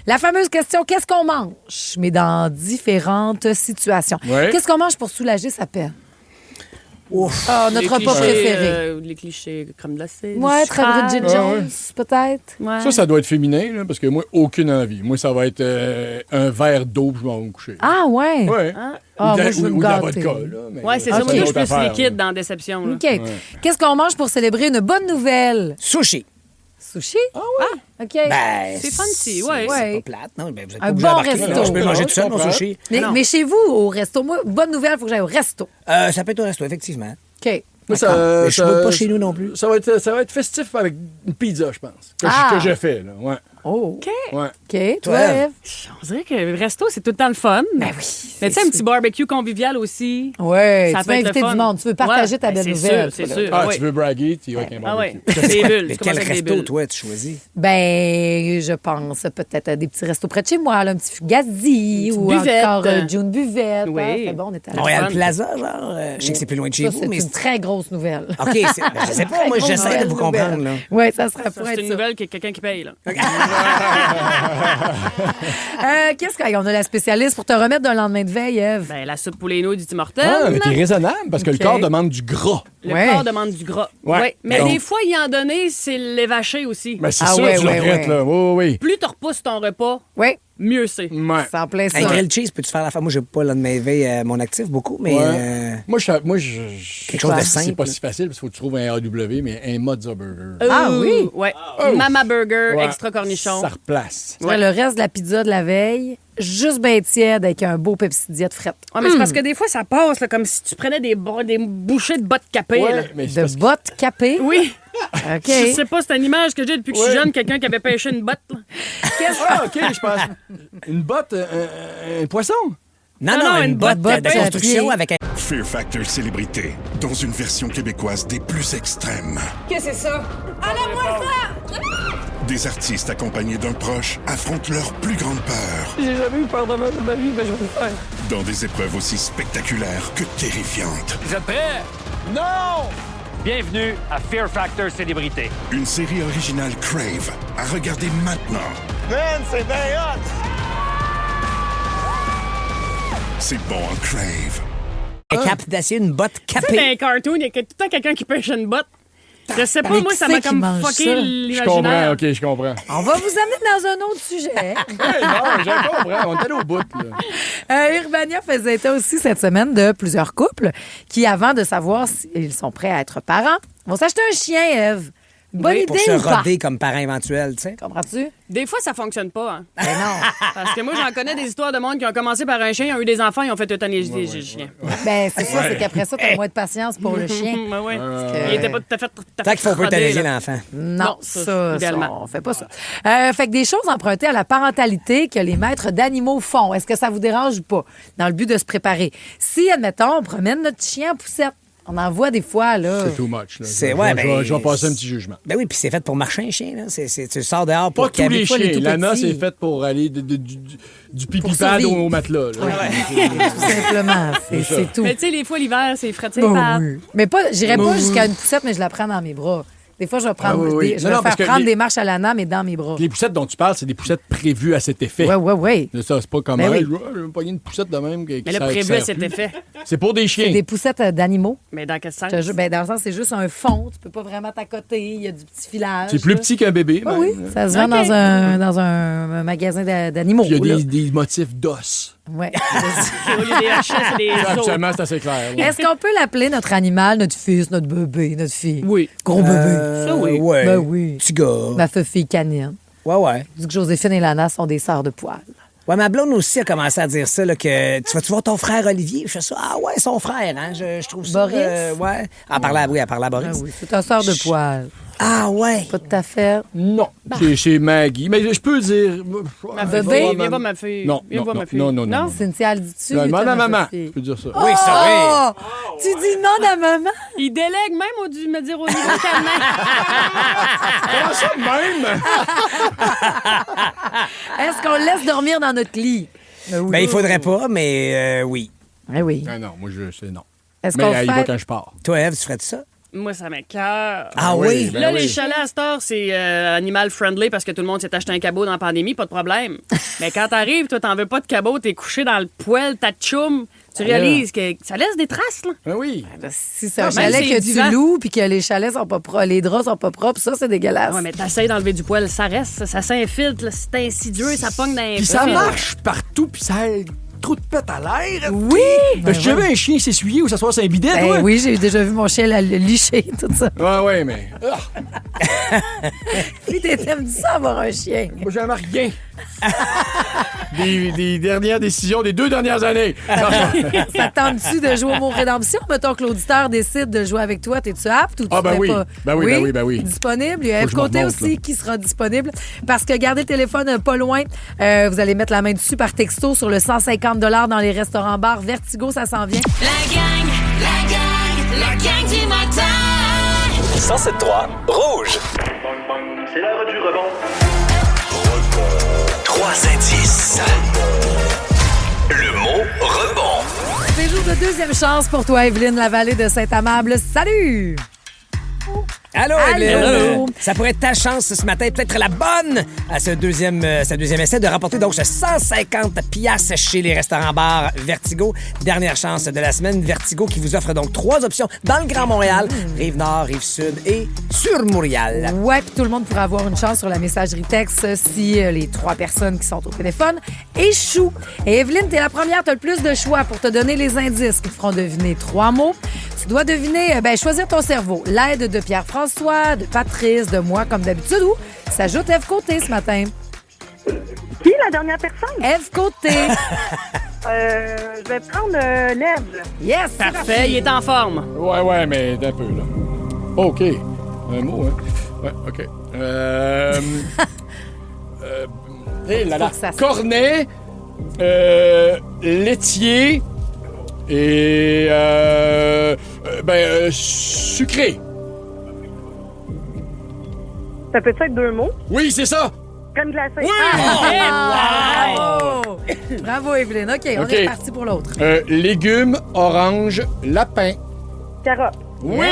La fameuse question, qu'est-ce qu'on mange? Mais dans différentes situations. Ouais. Qu'est-ce qu'on mange pour soulager sa peine? Ouf. Ah, notre repas préféré. Les clichés, crème glacée. Ouais, très Bridget Jones, peut-être. Ouais. Ça doit être féminin, là, parce que moi, aucune envie. Moi, ça va être un verre d'eau, puis je m'en vais me coucher. Ah, ouais? Ouais. Ah, moi, je veux me ou de la gâter. vodka, là. Mais Ouais, c'est ça, ça. Moi, je suis une autre plus affaire, liquide là. dans Déception. Là. OK. Ouais. Qu'est-ce qu'on mange pour célébrer une bonne nouvelle? Sushi. Sushi? Ah, ouais? OK. Ben, c'est fancy, ouais. C'est pas plate, non? Ben, vous êtes Un pas obligé bon d'embarquer, resto. là. Je peux manger tout seul, mon sushi. Mais chez vous, au resto, moi, bonne nouvelle, il faut que j'aille au resto. Ça peut être au resto, effectivement. OK. Moi, Mais je ne pas chez nous non plus. Ça va être festif avec une pizza, je pense. Que je fais, là. Ouais. Oh. OK. Ouais. OK. Toi, Toi, Eve? On dirait que le resto, c'est tout le temps le fun. Ben oui. Mais tu sais, un petit barbecue convivial aussi. Oui, Ça tu peut veux être inviter le fun. du monde. Tu veux partager Ouais, ta belle c'est nouvelle. sûr, c'est toi, là. sûr. Ah, ouais. tu veux braguer, tu y vas avec un Ah barbecue. ouais. Des bulles. Mais Tu quel commences avec des resto, bulles. toi, tu choisis? Ben, je pense peut-être à des petits restos près de chez moi, là, un petit Fugazi Une ou petite buvette. encore June Buvette. Oui. Hein, c'est bon, on est à la Montréal fun. Plaza, genre? Je sais que c'est plus loin de chez Ça, vous, c'est mais... une très grosse nouvelle. OK, je sais pas, moi, j'essaie de vous comprendre, là. Oui, ça serait Ça, pour c'est être une ça. nouvelle qu'il y a quelqu'un qui paye. Là. Qu'est-ce qu'on a la spécialiste pour te remettre d'un lendemain de veille, Eve? Ben, la soupe poulet nouilles du Tim Hortons. Ah, mais t'es raisonnable, parce que OK. le corps demande du gras. Le Ouais. corps demande du gras. Ouais. Ouais. Mais Donc- des fois, y en donner, c'est l'évacher aussi. Ben, c'est Ah sûr, ouais, tu le ouais, regrettes, ouais. là. Oui, oui. Plus tu repousses ton repas, Oui, mieux c'est. Ouais. c'est en plein ça. Un grilled cheese, peux-tu faire la femme? Moi, j'ai pas le lendemain de veille à mon actif beaucoup, mais... Ouais. Moi, Quelque chose de C'est simple. pas si facile, parce qu'il faut que tu trouves un AW, mais un Mozza Burger. Ah oui? Ouais. Oh. Mama Burger, Ouais. extra cornichon. Ça replace. Tu vois, le reste de la pizza de la veille, juste bien tiède avec un beau Pepsi Diet frette. Ouais, mais c'est parce que des fois, ça passe là, comme si tu prenais des bouchées de bottes capées. là. Ouais, mais c'est De parce que- bottes capées? Oui. OK. Je sais pas, c'est une image que j'ai depuis que je suis jeune, quelqu'un qui avait pêché une botte. là. Ah, OK, je pense. Une botte, un poisson. Non, Non, non, une botte botte de de construction papier. avec un... Fear Factor Célébrité, dans une version québécoise des plus extrêmes. Qu'est-ce que c'est ça? Enlève-moi ça! Des artistes accompagnés d'un proche affrontent leur plus grande peur J'ai jamais eu peur de ma vie, mais je vais le faire. dans des épreuves aussi spectaculaires que terrifiantes. Vous êtes prêts? Non! Bienvenue à Fear Factor Célébrité. Une série originale Crave à regarder maintenant. Man, c'est bien hot! C'est bon en Crave. Un cap d'acier, une botte Tu sais, dans capée. un cartoon, il y a tout le temps quelqu'un qui pêche une botte. Je sais pas, Mais moi, qui ça c'est m'a qui comme mange fucké ça? Je comprends, l'imaginaire. OK, je comprends. On va vous amener dans un autre sujet. Hey, non, je comprends. On est allé au bout, là. Urbania faisait état aussi cette semaine de plusieurs couples qui, avant de savoir s'ils sont prêts à être parents, vont s'acheter un chien, Eve. Bonne Oui, pour idée se ou pas? roder comme parent éventuel, tu sais. Comprends-tu? Des fois, ça fonctionne pas. Hein. Ben non. Parce que moi, j'en connais des histoires de monde qui ont commencé par un chien, ils ont eu des enfants, ils ont fait euthanasier les chiens. Ben, c'est ça, c'est qu'après ça, t'as moins de patience pour le chien. Ouais, ouais. que- Il était pas tout à fait. Tant qu'il faut pas rodé, euthanasier là. l'enfant. Non, Non, ça, ça, idéalement. on fait pas ça. Fait que des choses empruntées à la parentalité que les maîtres d'animaux font. Est-ce que ça vous dérange ou pas? Dans le but de se préparer. Si, admettons, on promène notre chien en poussette, on en voit des fois, là. C'est too much, là. C'est- Je- ouais, je ben, vais- je vais passer un petit jugement. Ben oui, puis c'est fait pour marcher un chien, là. Tu le sors dehors pour Pas tous les caber- chiens. tout Lana, petits. c'est fait pour aller du pipi Pour pad survivre. au matelas. là. Tout simplement, c'est tout. Mais tu sais, les fois, l'hiver, c'est frais, Bah oui. Mais pas, j'irai pas jusqu'à une poussette, mais je la prends dans mes bras. Des fois, je vais prendre Ah oui, oui. je Non, vais non, parce faire que prendre les- des marches à Lana, mais dans mes bras. Les poussettes dont tu parles, c'est des poussettes prévues à cet effet. Oui. Ça, c'est pas comme Ben oui. je vais me pogner une poussette de même. Mais là, prévu à cet effet. C'est pour des chiens. C'est des poussettes d'animaux. Mais dans quel sens? Je te jure, ben, dans le sens, c'est juste un fond. Tu peux pas vraiment t'accoter. Il y a du petit filage. C'est plus là. petit qu'un bébé. Ah même. oui, ça se vend dans un magasin d'animaux. Puis il y a là. des motifs d'os. Ouais. Au lieu des hachets, c'est des os. Absolument, c'est assez clair. là. Est-ce qu'on peut l'appeler notre animal, notre fils, notre bébé, notre fille? Oui. Gros bébé. Ça, oui. Ouais. Ben oui. Petit gars. Ma fille canine. Ouais. Dis que Joséphine et Lana sont des sœurs de poil. Ouais, ma blonde aussi a commencé à dire ça, là, que tu vas-tu voir ton frère Olivier? Je fais ça, ah ouais, son frère, hein? Je trouve ça... Boris? Ouais. Elle parlait à Boris. Ah oui, c'est ta sœur de poil. Ah ouais? Pas de ta fête? Non, c'est Maggie. Mais je peux dire... Ma bébé? Viens voir ma fille. Non, Viens voir ma fille. non. Cynthia, le dis-tu? Demande à maman. Je peux dire ça. Oui, ça, oui. Tu dis demande à maman? Il délègue même au dû me dire au niveau calmant. Comment ça, même? Est-ce qu'on le laisse dormir dans notre lit? Ben, il faudrait pas, mais oui. Oui. Non, moi, je sais non. Est-ce Mais qu'on il va fait... quand je pars. Toi, Ève, tu ferais ça? Moi, ça m'écoeure. Ah oui? Ben Là, oui. les chalets à cette heure, c'est animal friendly parce que tout le monde s'est acheté un cabot dans la pandémie, pas de problème. Mais quand t'arrives, toi, t'en veux pas de cabot, t'es couché dans le poêle, t'as de choum, tu réalises que ça laisse des traces, là. Ben oui. Si c'est un Ah, chalet même que c'est tu du vent. loues puis que les chalets sont pas propres, les draps sont pas propres, ça, c'est dégueulasse. Ouais, mais t'essayes d'enlever du poêle, ça reste, ça s'infiltre, là, c'est insidieux, ça pogne dans les Puis ça fils. marche partout, puis ça a trop de pète à l'air. Oui! Parce que j'avais un chien s'essuyer ou s'asseoir sur un bidet, Ben toi? oui, j'ai déjà vu mon chien le licher, tout ça. Ouais, mais... Puis t'aimes ça avoir un chien. Moi, j'aime rien. des dernières décisions des 2 dernières années. Ça tente-tu de jouer au mot rédemption? Mettons que l'auditeur décide de jouer avec toi, t'es-tu apte ou tu Ah, ben serais oui. pas... Ben oui. Disponible. Il y a Faut F que je me Côté remonte, aussi là. qui sera disponible. Parce que gardez le téléphone pas loin. Vous allez mettre la main dessus par texto sur le 150 dans les restaurants-bars. Vertigo, ça s'en vient. La gang du matin. 107.3 Rouge. C'est l'heure du rebond. 3 indices. Le mot rebond. C'est jour de deuxième chance pour toi, Evelyne Lavallée de Saint-Amable. Salut! Allô, Allô. Evelyne? Ça pourrait être ta chance ce matin, peut-être la bonne à ce deuxième essai de remporter donc ce 150 piastres chez les restaurants-bars Vertigo. Dernière chance de la semaine. Vertigo qui vous offre donc 3 options dans le Grand Montréal, Rive-Nord, Rive-Sud et sur Montréal. Ouais, puis tout le monde pourra avoir une chance sur la messagerie texte si les 3 personnes qui sont au téléphone échouent. Et Evelyne, t'es la première, t'as le plus de choix pour te donner les indices qui te feront deviner 3 mots. Tu dois deviner, choisir ton cerveau. L'aide de Pierre-François, de Patrice, de moi, comme d'habitude, où s'ajoute Ève Côté ce matin. Qui, la dernière personne? Ève Côté. Je vais prendre l'Ève. Yes! Parfait, il est en forme. Ouais, mais un peu, là. OK. Un mot, hein? Ouais, OK. Hé là là. Cornet, laitier et... sucré. Ça peut être 2 mots? Oui, c'est ça! Crème glacée. Oui! Bravo! Bravo, Evelyne. OK, on OK. est parti pour l'autre. Légumes, orange, lapin. Carotte. Oui!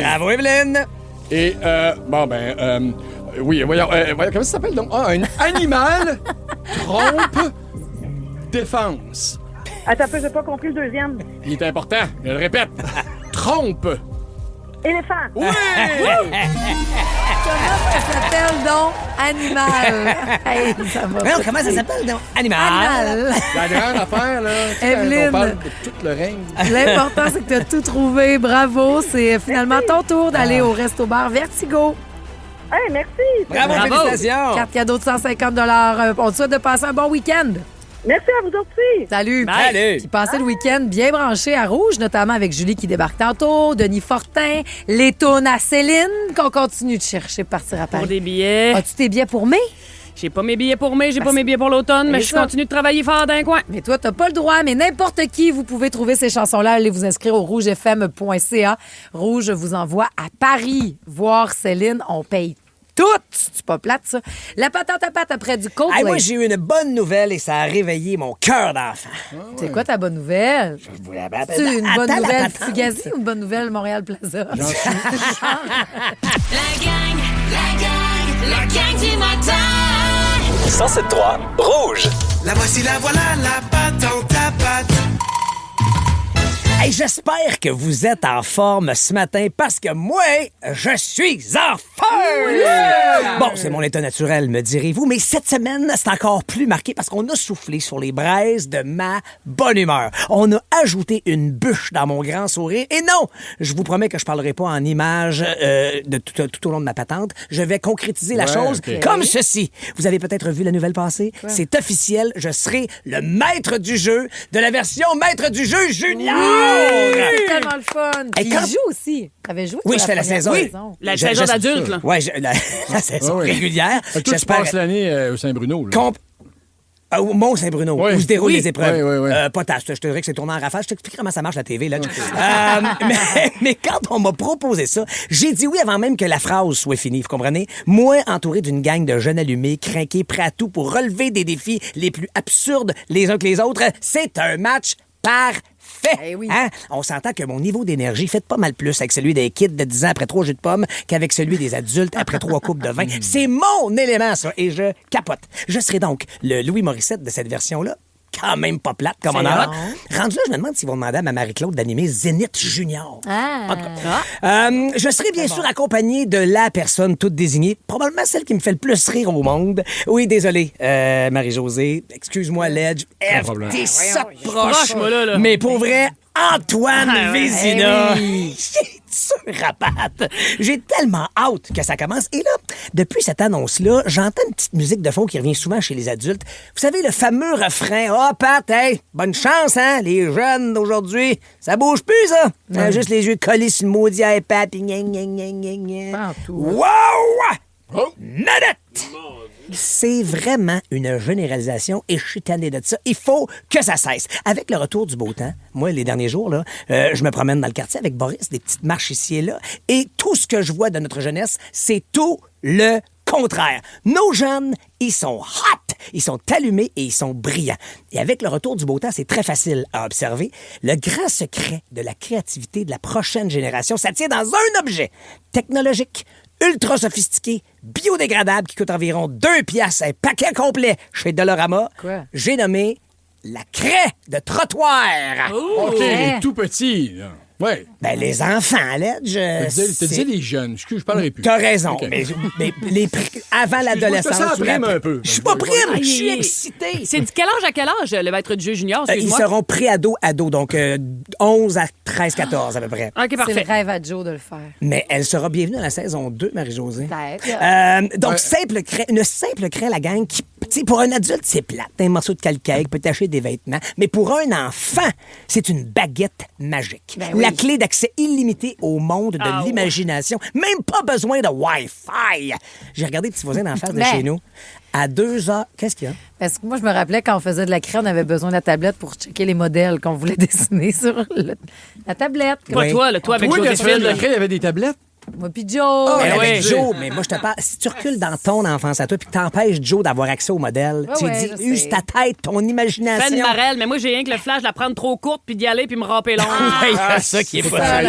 Bravo, Evelyne! Et, oui, voyons, comment ça s'appelle donc? Ah, un animal, trompe, défense. Attends un peu, j'ai pas compris le deuxième. Il est important, je le répète. Trompe. Éléphant. Oui! Comment ça s'appelle donc? Animal. Hey, ça va. Non, comment ça s'appelle donc? Animal. La grande affaire, là. tu sais, Evelyne. On parle de tout le règne. L'important, c'est que tu as tout trouvé. Bravo. C'est finalement ton tour d'aller au resto-bar Vertigo. Hey, merci. Bravo, félicitations. Carte cadeau de 150 On te souhaite de passer un bon week-end. Merci à vous aussi. Salut. Salut. Puis passez le week-end bien branché à Rouge, notamment avec Julie qui débarque tantôt, Denis Fortin, les tounes à Céline, qu'on continue de chercher pour partir à Paris. Pour des billets. As-tu tes billets pour mai? J'ai pas mes billets pour mai, j'ai pas mes billets pour l'automne, mais C'est je ça. continue de travailler fort dans un coin. Mais toi, t'as pas le droit, mais n'importe qui, vous pouvez trouver ces chansons-là. Allez vous inscrire au rougefm.ca. Rouge vous envoie à Paris voir Céline. On paye tout. C'est pas plate, ça. La patente à pâte après du Coldplay. Hey, moi, j'ai eu une bonne nouvelle et ça a réveillé mon cœur d'enfant. C'est quoi ta bonne nouvelle? Je vous la C'est une bonne Attends, la nouvelle patente. Fugazi ou une bonne nouvelle Montréal Plaza? La gang du matin. 107.3 Rouge. La voici, la voilà, la patente à pâte. Hey, j'espère que vous êtes en forme ce matin parce que moi, je suis en forme! Yeah! Bon, c'est mon état naturel, me direz-vous, mais cette semaine, c'est encore plus marqué parce qu'on a soufflé sur les braises de ma bonne humeur. On a ajouté une bûche dans mon grand sourire. Et non, je vous promets que je parlerai pas en images de tout au long de ma patente. Je vais concrétiser la chose comme ceci. Vous avez peut-être vu la nouvelle passée. C'est officiel, je serai le maître du jeu de la version maître du jeu junior! C'est tellement le fun. Hey, Il joue aussi. T'avais joué Oui, pour je fais la première saison. saison. La saison d'adulte, là. Oui, la saison régulière. Fait que toi, tu passes l'année au Saint-Bruno. Au Mont-Saint-Bruno, où se déroulent les épreuves. Oui. Potasse, je te dirais que c'est tourné en rafale. Je t'explique comment ça marche la TV. Là. Mais quand on m'a proposé ça, j'ai dit oui avant même que la phrase soit finie, vous comprenez? Moi, entouré d'une gang de jeunes allumés, crinqués, prêts à tout pour relever des défis les plus absurdes les uns que les autres, c'est un match parfait. Hein? On s'entend que mon niveau d'énergie fait pas mal plus avec celui des kids de 10 ans après 3 jus de pommes qu'avec celui des adultes après 3 coupes de vin. C'est mon élément, ça, et je capote. Je serai donc le Louis Morissette de cette version-là. Quand même pas plate comme on a. Rendu là, je me demande s'ils vont demander à ma Marie-Claude d'animer Zénith Junior. En tout cas, je serai bien sûr accompagné de la personne toute désignée, probablement celle qui me fait le plus rire au monde. Oui, désolé, Marie-Josée. Excuse-moi, Ledge. T'es ça proche. Moi, là. Mais pour vrai, Antoine Vézina. Surrapate. J'ai tellement hâte que ça commence. Et là, depuis cette annonce-là, j'entends une petite musique de fond qui revient souvent chez les adultes. Vous savez, le fameux refrain « Oh, Pat, hey, bonne chance, hein, les jeunes d'aujourd'hui. Ça bouge plus, ça. Juste les yeux collés sur le maudit iPad. Puis gna, gna, gna, gna, gna. Wow! Nanette! C'est vraiment une généralisation et je suis tanné de ça. Il faut que ça cesse. Avec le retour du beau temps, moi, les derniers jours, là, je me promène dans le quartier avec Boris, des petites marches ici et là, et tout ce que je vois de notre jeunesse, c'est tout le contraire. Nos jeunes, ils sont hot, ils sont allumés et ils sont brillants. Et avec le retour du beau temps, c'est très facile à observer. Le grand secret de la créativité de la prochaine génération, ça tient dans un objet technologique, ultra sophistiqué, biodégradable, qui coûte environ 2 piastres, un paquet complet chez Dollarama. Quoi? J'ai nommé la craie de trottoir. OK, les tout petits, là. Ouais. Ben, les enfants, Ledge. Tu disais les jeunes. Excuse, je parlerai plus. T'as raison. Okay. Mais avant l'adolescence. Je prime un peu. Je suis pas prime, je suis excité. C'est de quel âge à quel âge, le maître du jeu junior? Ils seront pré-ados, donc 11 à 13, 14 à peu près. OK, parfait. C'est le rêve à Joe de le faire. Mais elle sera bienvenue à la saison 2, Marie-Josée. Peut-être. Donc, une simple craie, la gang, qui, pour un adulte, c'est plate. Un morceau de calcaire peut tacher des vêtements. Mais pour un enfant, c'est une baguette magique. La clé d'accès illimité au monde de l'imagination. Même pas besoin de Wi-Fi. J'ai regardé les petits voisins d'en face de chez nous. À 2 heures... Qu'est-ce qu'il y a? Parce que moi, je me rappelais quand on faisait de la craie, on avait besoin de la tablette pour checker les modèles qu'on voulait dessiner sur la tablette. Pas toi, toi avec Joséphine. La craie, il y avait des tablettes. Moi puis Joe. Avec Joe, mais moi, je te parle. Si tu recules dans ton enfance à toi puis que t'empêches Joe d'avoir accès au modèle, tu dis, use ta tête, ton imagination. Fais une marelle, mais moi, j'ai rien que le flash, la prendre trop courte puis d'y aller puis me ramper long. C'est ça qui est pas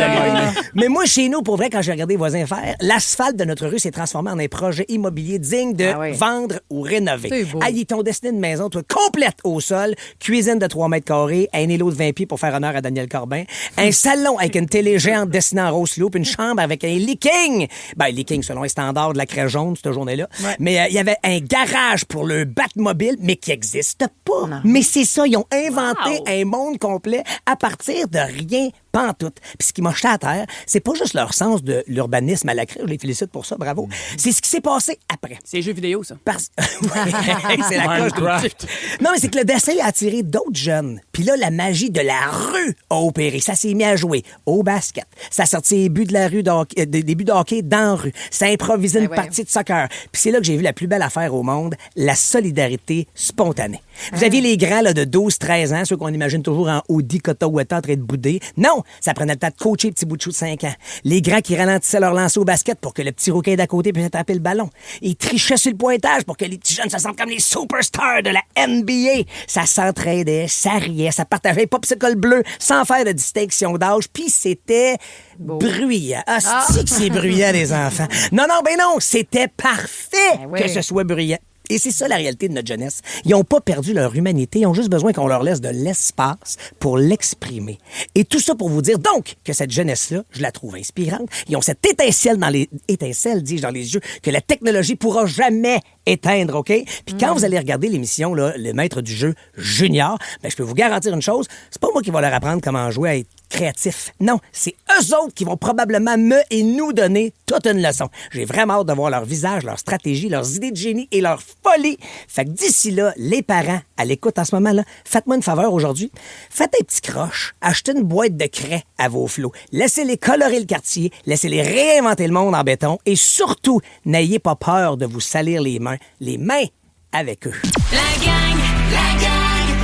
Mais moi, chez nous, pour vrai, quand j'ai regardé les voisins faire, l'asphalte de notre rue s'est transformé en un projet immobilier digne de vendre ou rénover. C'est beau. Ils t'ont dessiné une maison, toi, complète au sol, cuisine de 3 mètres carrés, un îlot de 20 pieds pour faire honneur à Daniel Corbin, un salon avec une télé géante dessinée en rose loupe, une chambre avec un leaking. Ben, leaking selon les standards de la craie jaune cette journée-là. Mais il y avait un garage pour le Batmobile, mais qui n'existe pas. Non. Mais c'est ça, ils ont inventé un monde complet à partir de rien. Pantoute. Puis ce qui m'a jeté à terre, c'est pas juste leur sens de l'urbanisme à la craie, je les félicite pour ça, bravo. C'est ce qui s'est passé après. C'est les jeux vidéo, ça. C'est la Minecraft. Non, mais c'est que le dessin a attiré d'autres jeunes. Puis là, la magie de la rue a opéré. Ça s'est mis à jouer au basket. Ça a sorti les buts de la rue, des buts de hockey dans la rue. Ça a improvisé une partie de soccer. Puis c'est là que j'ai vu la plus belle affaire au monde, la solidarité spontanée. Vous aviez les grands là, de 12-13 ans, ceux qu'on imagine toujours en Audi, Cota-Weta en train de bouder. Non, ça prenait le temps de coacher le petit bout de chou de 5 ans. Les grands qui ralentissaient leur lancer au basket pour que le petit rouquin d'à côté puisse attraper le ballon. Ils trichaient sur le pointage pour que les petits jeunes se sentent comme les superstars de la NBA. Ça s'entraidait, ça riait, ça partageait les popsicles bleus sans faire de distinction d'âge. Puis c'était bruyant. C'est que c'est bruyant, les enfants. Non, c'était parfait que ce soit bruyant. Et c'est ça la réalité de notre jeunesse. Ils n'ont pas perdu leur humanité, ils ont juste besoin qu'on leur laisse de l'espace pour l'exprimer. Et tout ça pour vous dire donc que cette jeunesse-là, je la trouve inspirante. Ils ont cette étincelle dans les yeux que la technologie pourra jamais éteindre, OK? Puis quand vous allez regarder l'émission, là, le maître du jeu junior, ben, je peux vous garantir une chose, c'est pas moi qui va leur apprendre comment jouer à être créatif. Non, c'est eux autres qui vont probablement me et nous donner toute une leçon. J'ai vraiment hâte de voir leur visage, leur stratégie, leurs idées de génie et leur folie. Fait que d'ici là, les parents, à l'écoute en ce moment-là, faites-moi une faveur aujourd'hui. Faites un petit croche, achetez une boîte de craie à vos flots. Laissez-les colorer le quartier, laissez-les réinventer le monde en béton et surtout, n'ayez pas peur de vous salir les mains avec eux.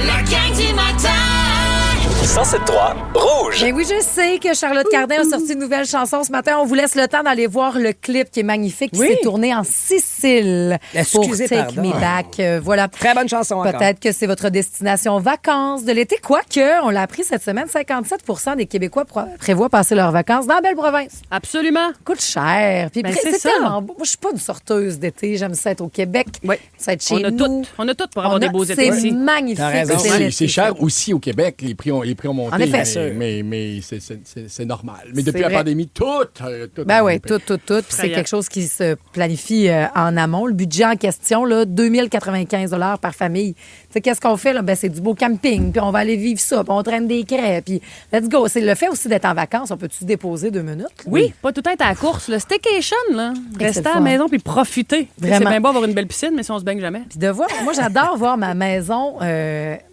La gang du matin. 107.3 Rouge. Ben oui, je sais que Charlotte Cardin a sorti une nouvelle chanson ce matin. On vous laisse le temps d'aller voir le clip qui est magnifique, qui s'est tourné en Sicile pour Take Me Back. Voilà. Très bonne chanson encore. Peut-être que c'est votre destination vacances de l'été. Quoique, on l'a appris cette semaine, 57% des Québécois prévoient passer leurs vacances dans la belle province. Absolument. Coûte cher. Puis Ben, c'est c'est ça. tellement beau. Moi, je suis pas une sorteuse d'été. J'aime ça être au Québec. Oui. Ça être chez nous. On a tout pour avoir des beaux étés C'est ici. magnifique. T'as raison. l'été. C'est cher aussi au Québec. Les prix ont monté. En effet. Mais c'est normal. Mais depuis C'est la vrai. pandémie, tout. Ben oui, tout. Puis c'est Effrayant. quelque chose qui se planifie en amont. Le budget en question, là, 2095 $ par famille. Tu sais, qu'est-ce qu'on fait? Là? Ben, c'est du beau camping, puis on va aller vivre ça, puis on traîne des craies, puis let's go. C'est le fait aussi d'être en vacances. On peut-tu se déposer 2 minutes? là? Oui, pas tout être à la course. Le staycation, là. c'est Rester le à fun. la maison puis profiter. Vraiment. C'est bien beau avoir une belle piscine, mais si on se baigne jamais. Puis de voir, moi, j'adore voir ma maison,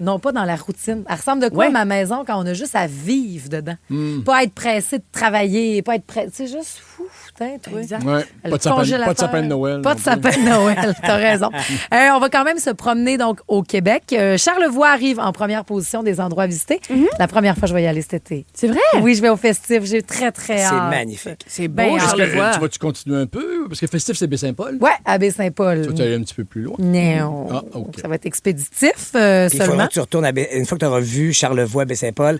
non pas dans la routine. Elle ressemble de quoi, Ouais. ma maison, quand on a juste à vivre dedans? Pas être pressé de travailler, pas être pressé. C'est juste fou, putain, toi. Exact. Ouais. Le Pas de sapin congélateur. de Noël. Pas non de plus. sapin de Noël, t'as raison. On va quand même se promener donc au Québec. Charlevoix arrive en première position des endroits à visiter. La première fois que je vais y aller cet été. C'est vrai? Oui, je vais au festif. J'ai très, très C'est hâte. magnifique. C'est Ben, beau, est-ce Est-ce que, Charlevoix. tu vas-tu continuer un peu? Parce que festif, c'est Baie-Saint-Paul. Ouais, à Baie-Saint-Paul. Tu vas aller un petit peu plus loin. Non. Ah, OK. Ça va être expéditif Puis il faudra seulement. que tu retournes une fois que tu auras vu Charlevoix, Baie-Saint-Paul,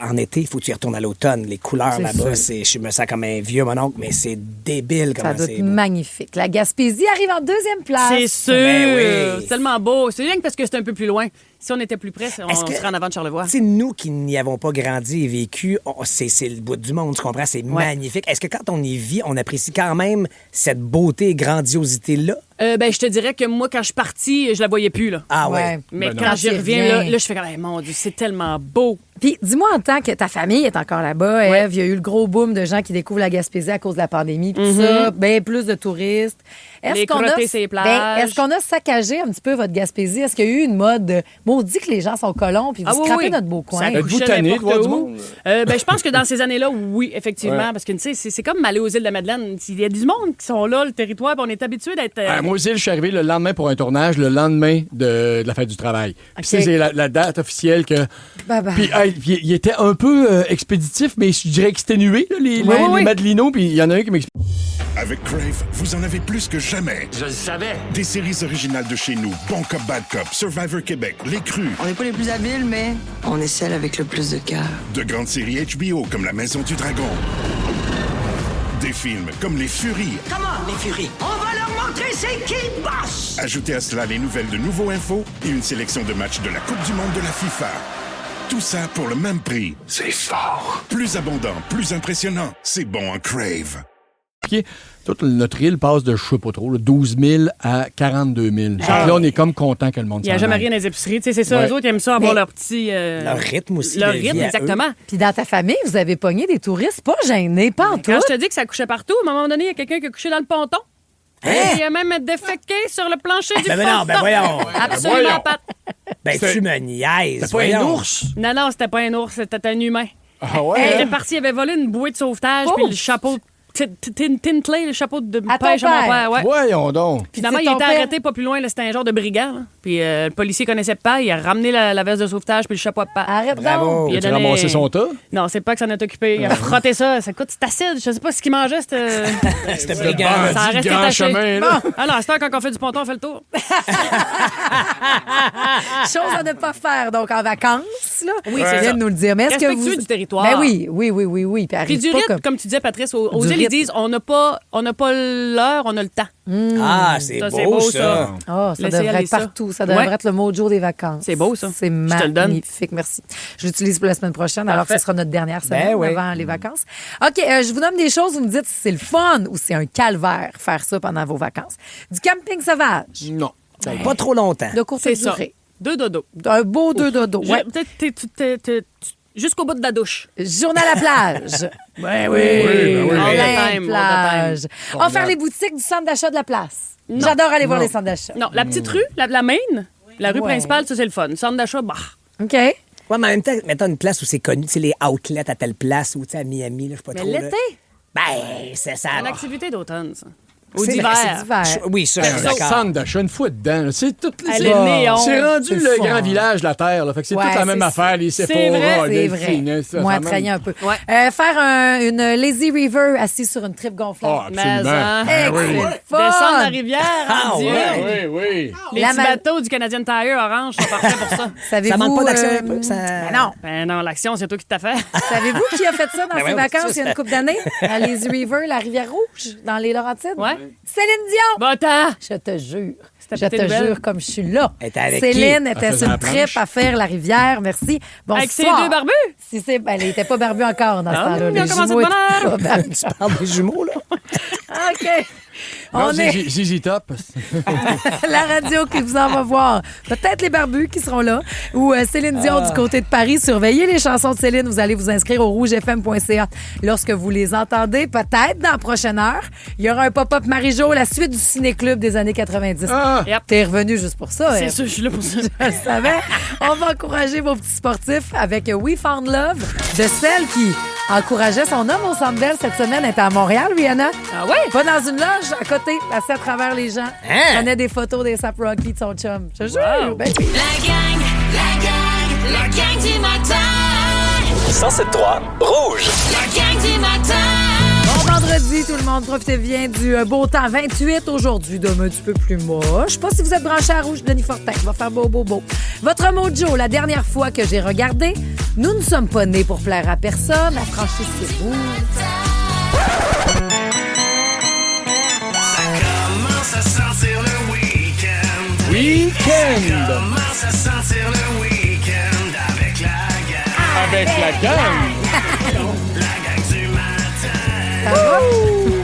en été, il faut que tu y retournes à l'automne. Les couleurs C'est là-bas, sûr. je me sens comme un vieux mon oncle, mais c'est débile Ça comment doit c'est être beau. magnifique. La Gaspésie arrive en deuxième place. C'est sûr. Ben oui. C'est tellement beau. C'est rien que parce que c'est un peu plus loin. Si on était plus près, on Est-ce que- serait en avant de Charlevoix. Tu sais, nous qui n'y avons pas grandi et vécu, c'est le bout du monde, tu comprends? C'est magnifique. Est-ce que quand on y vit, on apprécie quand même cette beauté et grandiosité-là? Ben, je te dirais que moi, quand je suis partie, je la voyais plus, là. Ah ouais. Ouais. Mais Ben quand non. j'y Quand tu reviens, reviens. là, je fais comme, hey, mon Dieu, c'est tellement beau. Puis, dis-moi, en tant que ta famille est encore là-bas, Ève, il y a eu le gros boom de gens qui découvrent la Gaspésie à cause de la pandémie, puis ça, bien plus de touristes. Les crottés sur les plages. Est-ce qu'on a saccagé un petit peu votre Gaspésie? Est-ce qu'il y a eu une mode de maudit que les gens sont colons, puis vous Ah oui, scrapez oui. notre beau coin? Ça Êtes-vous couchait tanné de n'importe voir du où. monde? Ben, je pense que dans ces années-là, oui, effectivement. Ouais. Parce que, tu sais, c'est comme aller aux îles de Madeleine. Il y a du monde qui sont là, le territoire, puis on est habitué d'être. Moi aussi, je suis arrivé le lendemain pour un tournage, le lendemain de la fête du travail. Puis ça, c'est la date officielle que. Bye bye. Puis puis il était un peu expéditif, mais je dirais exténué, là, les oui. Madelinos. Puis il y en a un qui m'explique. Avec Crave, vous en avez plus que jamais. Je le savais. Des séries originales de chez nous, Bon Cop, Bad Cop, Survivor Québec, Les Crus. On n'est pas les plus habiles, mais on est celle avec le plus de cœur. De grandes séries HBO comme La Maison du Dragon. Des films comme Les Furies. Comment, les furies? On va leur montrer c'est qui le boss! Ajoutez à cela les nouvelles de Nouveau Info et une sélection de matchs de la Coupe du Monde de la FIFA. Tout ça pour le même prix. C'est fort. Plus abondant, plus impressionnant. C'est bon en Crave. Toute notre île passe de, je sais pas trop, là, 12 000 à 42 000. Donc là, on est comme content que le monde Il n'y a s'en jamais aille. rien dans les épiceries. Tu sais, c'est ça, Ouais. eux autres, ils aiment ça avoir Mais- leur petit. Leur rythme aussi. Leur de vie rythme, à exactement. Puis dans ta famille, vous avez pogné des touristes pas gênés, pas en tout. Quand je te dis que ça couchait partout, à un moment donné, il y a quelqu'un qui a couché dans le ponton. Hein? Il y a même déféqué sur le plancher du Ben ponton. non, ben voyons. Absolument voyons. pas. Ben, tu me niaises. C'est pas un voyons. ours? Non, c'était pas un ours, c'était un humain. Ah ouais? Il était parti, il avait volé une bouée de sauvetage, puis le chapeau. Tintley, le chapeau de À ton pêche à mon père. père. Ouais. Voyons donc. Finalement, c'est il ton était père? arrêté pas plus loin, là, c'était un genre de brigand. Là. Puis le policier connaissait pas, il a ramené la veste de sauvetage puis le chapeau à père. Arrête Bravo. donc. Il a Tu as donné- ramassé son tas? Non, c'est pas que ça en est occupé. Il a frotté ça. Ça coûte, c'est acide. Je sais pas ce qu'il mangeait. C'était C'était Le brigand. bandit ça a resté grand taché. chemin, là. Bon, alors, à cette heure, quand on fait du ponton, on fait le tour. Chose à ne pas faire, donc, en vacances, là. Oui, c'est viens ça. de nous le dire. Mais est-ce que Respectueux vous... du territoire. Ben oui. Puis Puis arrive du pas rythme, comme... comme tu disais, Patrice, aux Du îles, ils rythme. disent on n'a pas l'heure, on a le temps. Ah, c'est beau, ça. Oh, ça Laissez devrait aller être ça. partout. Ça devrait Ouais. être le mojo des vacances. C'est beau, ça. C'est Je te le donne. magnifique. Merci. Je l'utilise pour la semaine prochaine, alors que ce sera notre dernière semaine Ben oui. avant les vacances. OK, je vous nomme des choses. Vous me dites si c'est le fun ou si c'est un calvaire faire ça pendant vos vacances. Du camping sauvage. Non. Pas trop longtemps. De courte C'est ça. durée. 2 dodos. Un beau 2 dodos. Ouais. Peut-être jusqu'au bout de la douche. Journée à la plage. Ben oui. Plein All the de time, plage. all the On va faire les boutiques du centre d'achat de la place. J'adore aller voir les centres d'achat. Non, la petite rue, la main, la rue Ouais. principale, ça, c'est le fun. Centre d'achat, bah. OK. Ouais, mais en même temps, mettons une place où c'est connu, tu sais, les outlets à telle place, ou tu sais, à Miami, là, je sais pas Mais trop. là. l'été, Ben, c'est ça. c'est une activité d'automne, ça. Ou C'est d'hiver. C'est d'hiver. Oui, ça, je suis Un d'accord. centre d'achat, une fois dedans, là, c'est tout. Elle c'est- est néon. C'est rendu C'est le fort. grand village de la Terre. Là, fait que c'est Ouais, toute la même c'est affaire, les C'est Sephora, vrai, les C'est vrai. Delphines, ça, Moi, ça traîner un peu. Ouais. Faire une lazy river assis sur une tripe gonflable. Ah, Mais, absolument. hein, Hey, oui. c'est le fun. descendre la rivière, Ah, mon Dieu. ouais. Oui. Les La petits ma- bateaux du Canadian Tire orange sont parfaits pour ça. Savez-vous, Ça manque pas d'action un peu? Ça... Ben non. Ben non, l'action, c'est toi qui t'as fait. Savez-vous qui a fait ça dans Ben ses ouais, vacances ça, il y a une couple d'années? À Lazy River, la rivière Rouge, dans les Laurentides? Ouais. Céline Dion! Va-t'en! Je te jure. C'était Je te pété de belle. jure comme je suis là. Elle était avec Céline qui? était Elle faisait sur une la planche. trip à faire la rivière. Merci. Avec ses Bonsoir. deux barbus? Si c'est, ben, elle n'était pas barbue encore dans ce Ah, temps-là. ils ont Les commencé jumeaux de étaient bonne pas barbus. Tu parles des jumeaux, là? OK. Non, On est ZZ Top. la radio qui vous en va voir. Peut-être les barbus qui seront là. Ou Céline Dion du côté de Paris. Surveillez les chansons de Céline. Vous allez vous inscrire au rougefm.ca. Lorsque vous les entendez, peut-être dans la prochaine heure, il y aura un pop-up Marie-Jo, la suite du ciné-club des années 90. Yep. T'es revenu juste pour ça. C'est hein? sûr, je suis là pour ça. Je le savais. On va encourager vos petits sportifs avec We Found Love de celle qui encourageait son homme au Centre Bell cette semaine. Elle était à Montréal, Rihanna. Ah ouais? Pas dans une loge, à côté, assis à travers les gens. Hein? Prenait des photos des Sap Rocky de son chum. Je te jure. Wow. Ben oui. La gang du matin. 107.3 Rouge. La gang du matin. Bon vendredi, tout le monde. Profitez bien du beau temps. 28 aujourd'hui, demain un petit peu plus moche. Je sais pas si vous êtes branché à Rouge, Denis Fortin. Il va faire beau, beau, beau. Votre mojo, la dernière fois que j'ai regardé, nous ne sommes pas nés pour plaire à personne. La franchise, c'est vous. Commence à sentir le week-end. Week-end. Commence à sentir le week-end avec la gang. Avec la gang. La gang du matin. Ça va?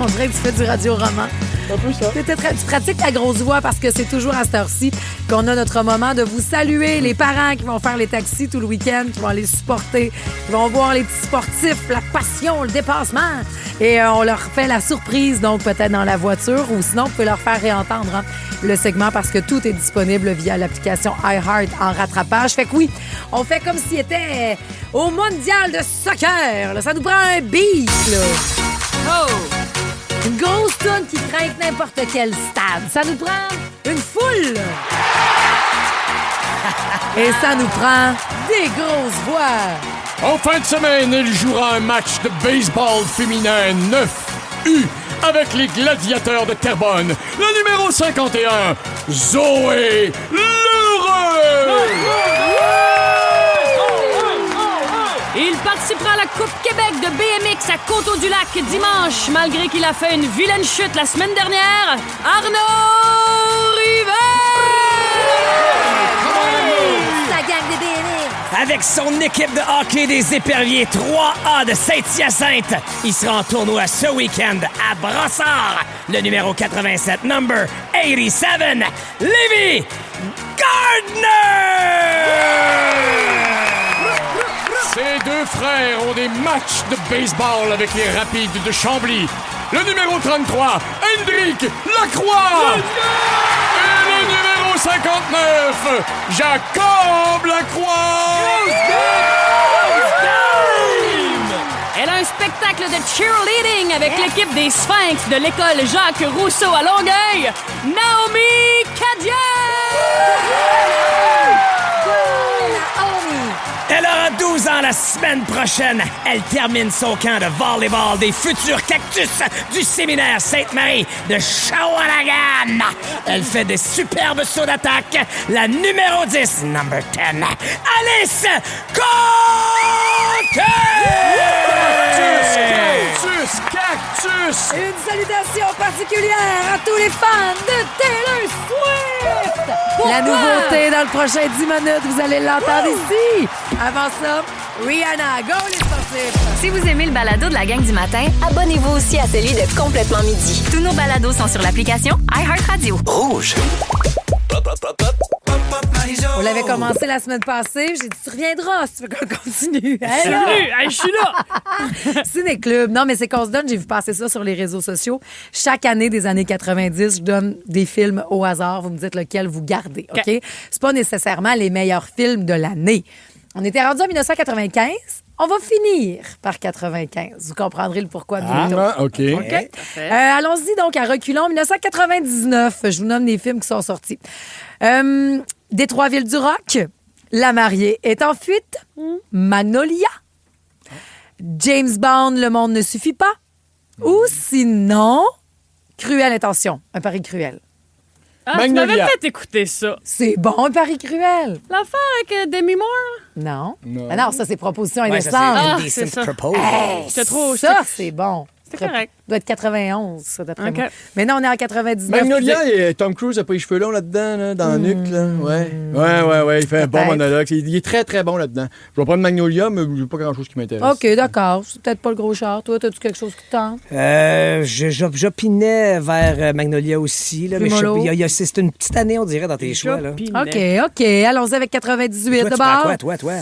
On dirait que tu fais du radio-roman. Un peu ça. Tu pratiques ta grosse voix parce que c'est toujours à cette heure-ci qu'on a notre moment de vous saluer. Les parents qui vont faire les taxis tout le week-end, qui vont aller supporter, qui vont voir les petits sportifs, la passion, le dépassement. Et on leur fait la surprise, donc peut-être dans la voiture, ou sinon, vous pouvez leur faire réentendre le segment parce que tout est disponible via l'application iHeart en rattrapage. Fait que oui, on fait comme s'il était au mondial de soccer. Là. Ça nous prend un beat, là. Oh! Une grosse toune qui craint n'importe quel stade. Ça nous prend une foule. Et ça nous prend des grosses voix. En fin de semaine, il jouera un match de baseball féminin 9U avec les Gladiateurs de Terrebonne. Le numéro 51, Zoé Lheureux. Il participera à la Coupe Québec de BMX à Coteau-du-Lac dimanche, malgré qu'il a fait une vilaine chute la semaine dernière. Arnaud Rivet! La gang des BNX. Avec son équipe de hockey des Éperviers 3A de Saint-Hyacinthe, il sera en tournoi ce week-end à Brossard. Le numéro 87, number 87, Lévi Gardner! Ces deux frères ont des matchs de baseball avec les Rapides de Chambly. Le numéro 33, Hendrik Lacroix. Et le numéro 59, Jacob Lacroix. Elle a un spectacle de cheerleading avec l'équipe des Sphinx de l'école Jacques Rousseau à Longueuil, Naomi Cadieux! Elle aura 12 ans la semaine prochaine. Elle termine son camp de volleyball des futurs cactus du séminaire Sainte-Marie de Shawanagan. Elle fait des superbes sauts d'attaque. La numéro 10, number 10, Alice Côté! Cactus! Une salutation particulière à tous les fans de Taylor Swift! La nouveauté dans le prochain 10 minutes, vous allez l'entendre ici. Avant ça, Rihanna, go les sportifs! Si vous aimez le balado de la gang du matin, abonnez-vous aussi à celui de Complètement Midi. Tous nos balados sont sur l'application iHeartRadio. Rouge. On l'avait commencé la semaine passée. J'ai dit, tu reviendras si tu veux qu'on continue. Je suis là. Ciné-club. Non, mais c'est qu'on se donne. J'ai vu passer ça sur les réseaux sociaux. Chaque année des années 90, je donne des films au hasard. Vous me dites lequel vous gardez. OK? C'est pas nécessairement les meilleurs films de l'année. On était rendu en 1995. On va finir par 95. Vous comprendrez le pourquoi bientôt. OK. Allons-y donc à reculons. 1999, je vous nomme les films qui sont sortis. Des Trois-Villes-du-Roc, La mariée est en fuite, Magnolia, James Bond, Le monde ne suffit pas, ou sinon, Cruelle intention, un pari cruel. Ah, tu m'avais fait écouter ça. C'est bon, un pari cruel. L'affaire avec Demi Moore? Non. Non. Ah non, ça, c'est Proposition indécente. C'est ça. J'étais trop... Ça, c'est bon. C'est correct. Doit être 91, ça, d'après moi. OK. Mais non, on est en 99. Magnolia, et Tom Cruise n'a pas les cheveux longs là-dedans, là, dans le nuque. Là. Ouais. Il fait un bon monologue. Il est très, très bon là-dedans. Je vais prendre Magnolia, mais il n'y a pas grand-chose qui m'intéresse. OK, d'accord. C'est peut-être pas le gros char. Toi, as-tu quelque chose qui te tente? J'opinais vers Magnolia aussi. Là, mais c'est une petite année, on dirait, dans tes choix. Là. OK. Allons-y avec 98 d'abord. Toi.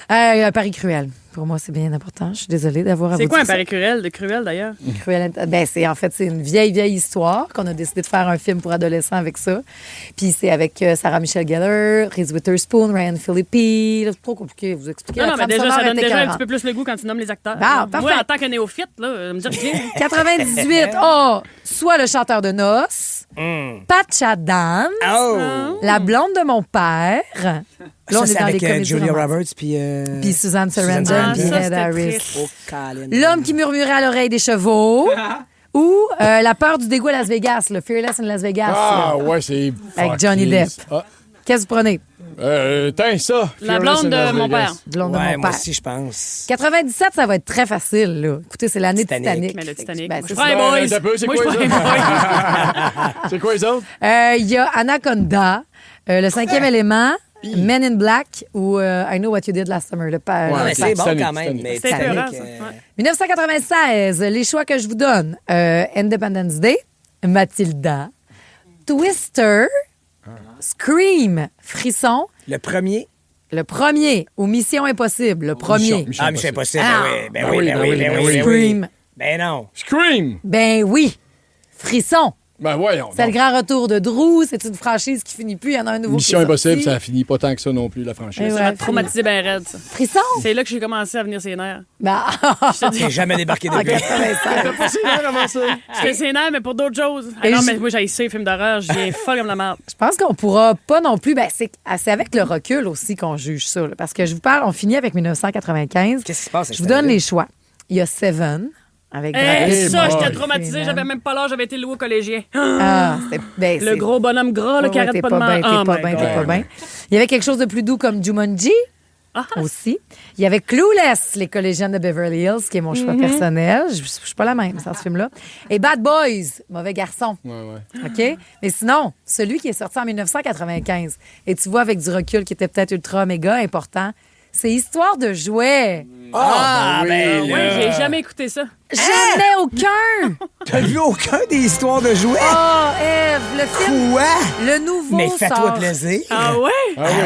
Un pari cruel. Pour moi, c'est bien important. Je suis désolée d'avoir à vous C'est quoi dire un pari cruel de Cruel, d'ailleurs? Cruel, c'est une vieille histoire qu'on a décidé de faire un film pour adolescents avec ça. Puis c'est avec Sarah Michelle Gellar, Reese Witherspoon, Ryan Phillippe. C'est trop compliqué vous expliquer. Non, mais déjà, ça donne déjà un petit peu plus le goût quand tu nommes les acteurs. Ah, parfait. Moi, en tant que néophyte, là, me dire rien. 98, soit le chanteur de noces, Patch Adams, La blonde de mon père. Là, on est dans avec les comédies Julia romantiques. Roberts Puis Suzanne Sarandon, puis Ed Harris. Triste. L'homme qui murmurait à l'oreille des chevaux. Ou La peur du dégoût à Las Vegas, le Fearless in Las Vegas. Ah, ouais, c'est... Avec Johnny Depp. Qu'est-ce que vous prenez? Ça. La blonde de mon père. Blonde de mon père. Moi aussi, je pense. 97, ça va être très facile, là. Écoutez, c'est l'année de Titanic. Mais le Titanic. Ben, Je prends les boys. C'est quoi les autres? C'est quoi les autres? Il y a Anaconda, Le cinquième élément, Men in Black ou I Know What You Did Last Summer. C'est bon quand même. C'est épeurant, ça. 1996, les choix que je vous donne. Independence Day, Matilda, Twister, Scream, Frisson. Le premier ou Mission Impossible. Le premier. Mission Impossible. Ben oui. Scream. Ben non. Scream. Ben oui. Frisson. Ben voyons. C'est le grand retour de Drew. C'est une franchise qui finit plus. Il y en a un nouveau Mission qui est Impossible, sorti. ça finit pas tant que ça non plus, la franchise. Ça m'a traumatisé bien raide, ça. Frisson? C'est là que j'ai commencé à venir ses nerfs. Bah. J'ai jamais débarqué depuis. J'étais ses nerfs, mais pour d'autres choses. Non, mais moi, j'ai ça, les films d'horreur. Je viens folle comme la merde. Je pense qu'on pourra pas non plus. Ben, c'est avec le recul aussi qu'on juge ça. Là, parce que je vous parle, on finit avec 1995. Qu'est-ce qui se passe? Je vous donne les choix. Il y a Seven. Avec ça, j'étais traumatisée. J'avais même pas l'âge, j'avais été loué au collégien. Le gros bonhomme gras là, qui arrête pas de manger. T'es pas bien. Il y avait quelque chose de plus doux comme Jumanji aussi. Il y avait Clueless, les collégiennes de Beverly Hills, qui est mon choix personnel. Je suis pas la même dans ce film-là. Et Bad Boys, Mauvais garçon. OK? Mais sinon, celui qui est sorti en 1995, et tu vois avec du recul qui était peut-être ultra méga important, c'est Histoire de jouets. J'ai jamais écouté ça. Jamais aucun! T'as vu aucun des histoires de jouets? Ève, le film. Quoi? Le nouveau Mais fais-toi sort. plaisir. Ah ouais?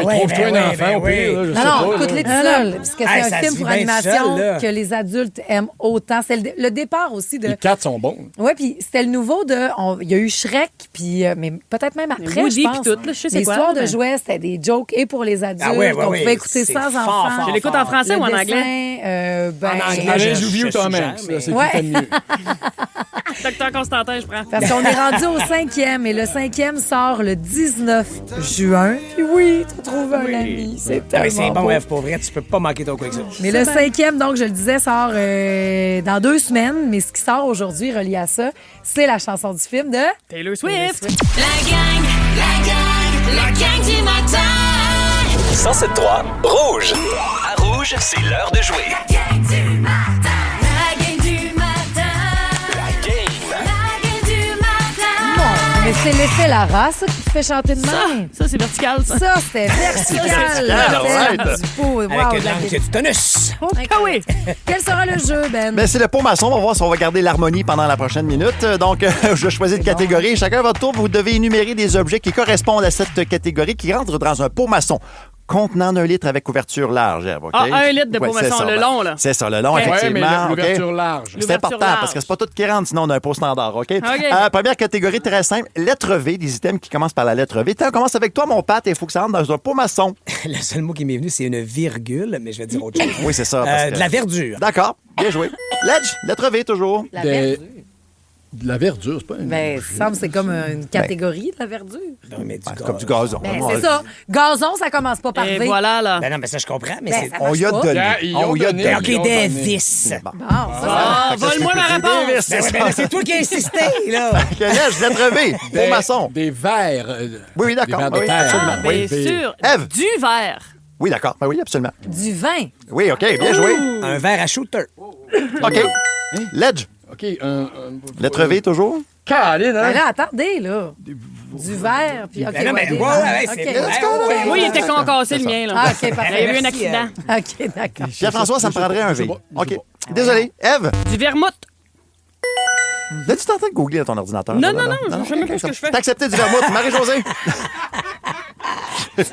Trouve-toi un enfant au pire. Non, écoute-les tout seul. Parce que c'est ça un film se pour vit bien animation seul, là. que les adultes aiment autant. C'est le départ aussi de. Les 4 sont bons. Oui, puis c'était le nouveau de. Il y a eu Shrek, puis mais peut-être même après, Woody, je pense. puis tout, là, je sais c'est quoi. L'histoire de jouets, c'était des jokes et pour les adultes. On pouvait écouter sans enfants. Je l'écoute en français ou en anglais? En anglais, Joue Tom Hanks. C'est tout à mieux. Docteur Constantin, je prends. Parce qu'on est rendu au 5e et le 5e sort le 19 juin. Puis oui, tu trouves un ami. C'est tellement c'est bon, beau. Eve, pour vrai, tu peux pas manquer ton coup avec ça. Mais le 5e, donc, je le disais, sort dans 2 semaines. Mais ce qui sort aujourd'hui, relié à ça, c'est la chanson du film de Taylor Swift. La gang du matin. 107.3 Rouge. À Rouge, c'est l'heure de jouer. La gang du matin. Mais c'est l'effet Lara, ça, qui te fait chanter de même. Ça, c'est vertical, ça. Ça, c'était vertical. right. Du pot. Wow, Avec du tonus. Ah oui. Quel sera le jeu, Ben? Ben, c'est le pot maçon. On va voir si on va garder l'harmonie pendant la prochaine minute. Donc, je choisis une catégorie. Chacun à votre tour, vous devez énumérer des objets qui correspondent à cette catégorie qui rentrent dans un pot maçon contenant d'un litre avec couverture large. Okay? Ah, 1 litre de pot maçon, ça, le long, là. C'est ça, le long, Okay. effectivement. Ouais, mais l'ouverture OK? large. C'est important parce que c'est pas tout qui rentre, sinon on a un pot standard, OK? Première catégorie très simple, lettre V, des items qui commencent par la lettre V. On commence avec toi, mon Pat, et il faut que ça rentre dans un pot maçon. Le seul mot qui m'est venu, c'est une virgule, mais je vais dire autre chose. Oui, c'est ça. parce que- De la verdure. D'accord, bien joué. Ledge, lettre V toujours. La verdure. De la verdure, c'est pas une... Ben, ça semble c'est comme une catégorie de la verdure. Non, mais Comme du gazon. Ben, c'est ça. Gazon, ça commence pas par Et V. voilà, là. Ben non, mais ça, je comprends, mais Ben, c'est... ça On y a marche pas. donné. Ils On ont y a donné. donné. OK, Ils ont des donné. vis. Bon. Bon, Ah, vole-moi ma réponse. C'est ça. Ben, c'est toi qui as insisté, là. Ledge, lettre V, pot maçon. Des verres. Oui, d'accord. Des verres de Oui, terre. absolument. Ah, Oui. bien sûr. Ève. Du verre. Oui, d'accord. Ben oui, absolument. Du vin. Oui, OK, bien joué. Un verre à shooter. OK. Ledge, OK, lettre V toujours. Caline, Ben hein? là, attendez, là. Du verre, puis... OK, Ben non, mais des ouais, verres. ouais, OK. c'est vrai. Moi, il était concassé, le mien, là. Ah, OK, parfait. Il y a eu un Merci, accident. OK, d'accord. Pierre-François, ça me prendrait un V. Je sais pas. OK. Désolé. Ève, Du vermouth. là, tu es en train de googler à ton ordinateur? Non, là, non, là? non, je sais même pas ce que je fais. T'as accepté du vermouth. Marie-Josée.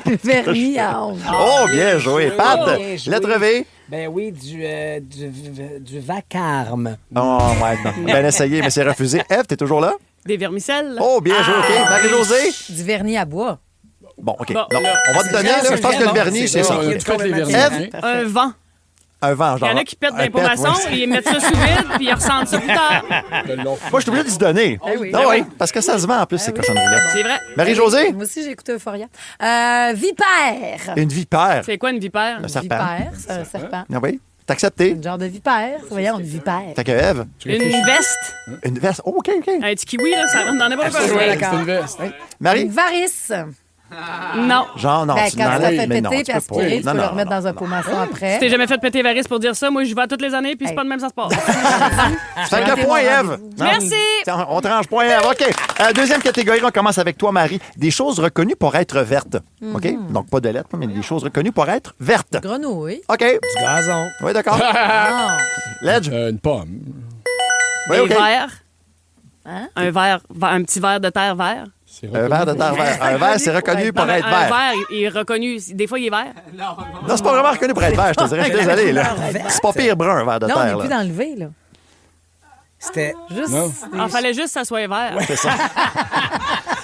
Du vernis à ongles. Oh, bien joué. Pat, bien joué. lettre V. Ben oui, du vacarme. Oh, ouais, non. Bien essayé, mais c'est refusé. Ève, t'es toujours là? Des vermicelles. Oh, bien joué. OK. Marie-Josée. Du vernis à bois. Bon, OK. Bon, Non, là, on va te donner, là. Je pense que le vernis, c'est ça. On a tout fait les vernis. Ève, Un vent. un vent, Il genre. y en a qui pètent un d'un pot pet, maçon, ouais. ils mettent ça sous vide, puis ils ressentent ça plus tard. Moi, je suis obligé de se donner. oui. Ah oui, parce que ça se vend en plus, ces cochonneries-là. C'est vrai. Marie-Josée, Moi aussi, j'ai écouté Euphoria. Vipère. une vipère. C'est quoi une vipère? Un serpent. Vipère, c'est un serpent. Ah oui, t'as accepté. Une genre de vipère. Voyons, une vipère. Fait que Ève, Une veste. une veste. Oh, OK, OK. Un petit kiwi, là, ça rentre dans n'importe quoi. Ouais, c'est une veste. Marie, Une varice. Non. genre, non, Ben, tu quand m'en ça as- fait mais non, péter tu puis peux pas. aspirer, tu Non, peux non, le remettre non, dans un non. pot maçon Tu après. t'es jamais fait péter varice pour dire ça. Moi, je vais toutes les années, puis c'est pas de même ça se passe. Fait que point, Ève. Non. Merci. Tiens, on te range point, Ève. OK. Deuxième catégorie, on commence avec toi, Marie. Des choses reconnues pour être vertes. OK? Donc, pas de lettres, mais des choses reconnues pour être vertes. Grenouille. OK. Du gazon. Oui, d'accord. Non. Ledge. Une pomme. Oui, Des OK. verres. Hein? Un petit verre de terre vert. Un verre de terre vert. Un verre, c'est reconnu pour Non, mais être un vert. verre, il est reconnu. Des fois, il est vert. Non, c'est pas vraiment reconnu pour être vert, je te dirais. Je suis désolé, là. C'est pas pire brun, un verre de Non, on terre, n'est plus là. dans le V, là. C'était... Juste. Non. Il fallait juste que ça soit vert. C'est ça.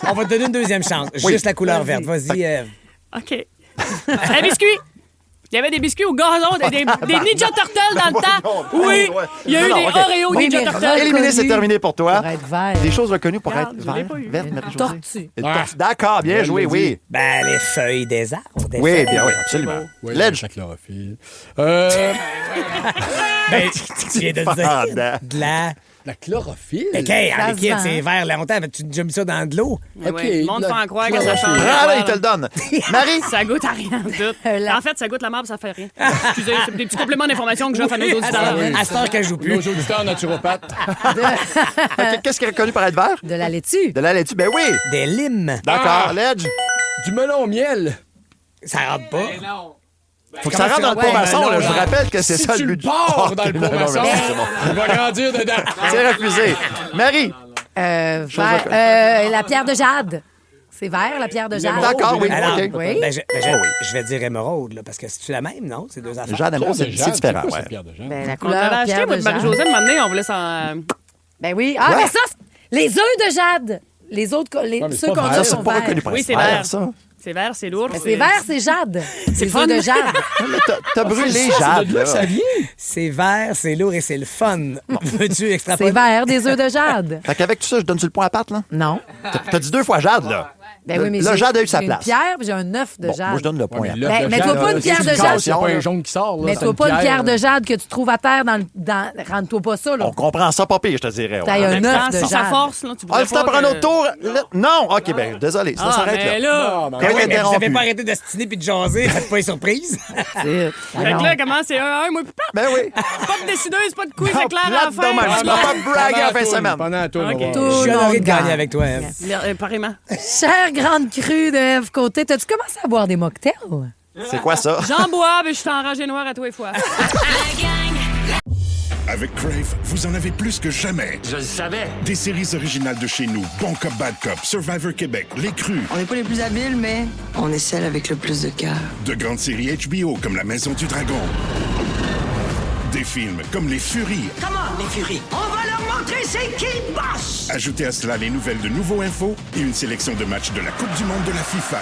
On va te donner une deuxième chance. Oui. Juste la couleur verte. Vas-y, Ève. OK. Un biscuit. Il y avait des biscuits au gazon, des Ninja Turtles dans le temps. Oui, il y a eu Non, des OK. Oreo Oui, Ninja mais Turtles. Éliminé, c'est terminé pour toi. Pour être vert. Des choses reconnues pour Regarde, être je l'ai vert. pas eu. Verte, Une Marie-Josée. tortue. Une tortue. D'accord, bien joué, oui. Ben, les feuilles des arbres. des Oui, feuilles. bien oui, absolument. Oui, Ledge. la chlorophylle. Ben, tu viens de dire Pendant. de la... La chlorophylle? OK, en Ça se liquide, vend. c'est vert longtemps. Avais-tu déjà mis ça dans de l'eau? Mais OK, ouais, le monde la fait en croire que ça chlorophylle. change. Ah, là, Ouais, il te le donne. Marie. Ça goûte à rien du tout. Là. En fait, ça goûte la marbre, ça fait rien. Excusez, c'est des petits compléments d'information que j'offre à nos auditeurs. À cette heure qu'elle joue plus. Nos auditeurs naturopathes. Fait que Qu'est-ce qui est reconnu pour être vert? De la laitue. De la laitue. Ben oui. Des limes. D'accord, Ledge. Du melon au miel. Ça rentre pas. Faut que ça rentre dans le pot maçon, là. Je vous rappelle que c'est Si ça tu le le but. pars dans le pot Non, non, maçon, mais c'est bon. il va grandir dedans. C'est refusé. Marie. Vert. La pierre de jade. C'est vert, la pierre de jade. D'accord, oui. Alors, OK. Oui. ben, je vais dire émeraude, là, parce que c'est-tu la même, non? C'est deux affaires. Jade, émeraude, c'est différent, C'est quoi, ouais. cette pierre de jade? Ben, la On te couleur l'avait acheté, pierre moi, de de jade. Marie-Josée, un moment donné, on voulait s'en... Ben oui. Ah, Ouais. mais ça, les œufs de jade. Les autres, mais c'est ceux pas qu'on vert. a Ça, sont c'est pas verts. reconnu pour Oui, être c'est vert, vert. ça. C'est vert, c'est lourd. Mais c'est vert, c'est jade. C'est fun. œufs de jade. Mais t'as brûlé Jade, De là là. que ça vient. C'est vert, c'est lourd et c'est le fun. Veux-tu C'est extrapoler? vert, des œufs de jade. Fait qu'avec tout ça, je donne-tu le point à Pat, là? Non. T'as dit 2 fois Jade, là. Ben oui, mais le jade a eu sa j'ai place. une pierre, puis j'ai un œuf de jade. Moi, je donne le point. Mais toi, pas une pierre de jade. C'est pas un jaune qui sort. Là, Mais toi, pas une pierre de jade que tu trouves à terre Rends-toi pas ça, là. On comprend ça pas pire, je te dirais. T'as un œuf de jade. Sa force, là, tu pourrais Ah, c'est pour un autre tour? Non? OK, ben désolé, ça s'arrête mais là. Mais vous n'avez pas arrêté de stiner puis de jaser, faites pas les surprises. Fait que là, comment c'est 1-1, moi, puis Ben oui. pas de décideuse, pas de quiz éclair à la fin. Dommage, tu m'as pas bragué en fin de semaine. Pendant tout, Je suis honoré de gagner avec toi, Eve. Pareillement. Chère grande crue de Eve Côté, t'as-tu commencé à boire des mocktails? C'est quoi ça? J'en bois, mais je suis en rangée noire à tous les fois. Avec Crave, vous en avez plus que jamais. Je le savais. Des séries originales de chez nous, Bon Cop, Bad Cop, Survivor Québec, Les Crus. On n'est pas les plus habiles, mais on est celle avec le plus de cœur. De grandes séries HBO comme La Maison du Dragon. Des films comme Les Furies. Comment, les furies? On va leur montrer c'est qui le boss! Ajoutez à cela les nouvelles de Nouveau Info et une sélection de matchs de la Coupe du Monde de la FIFA.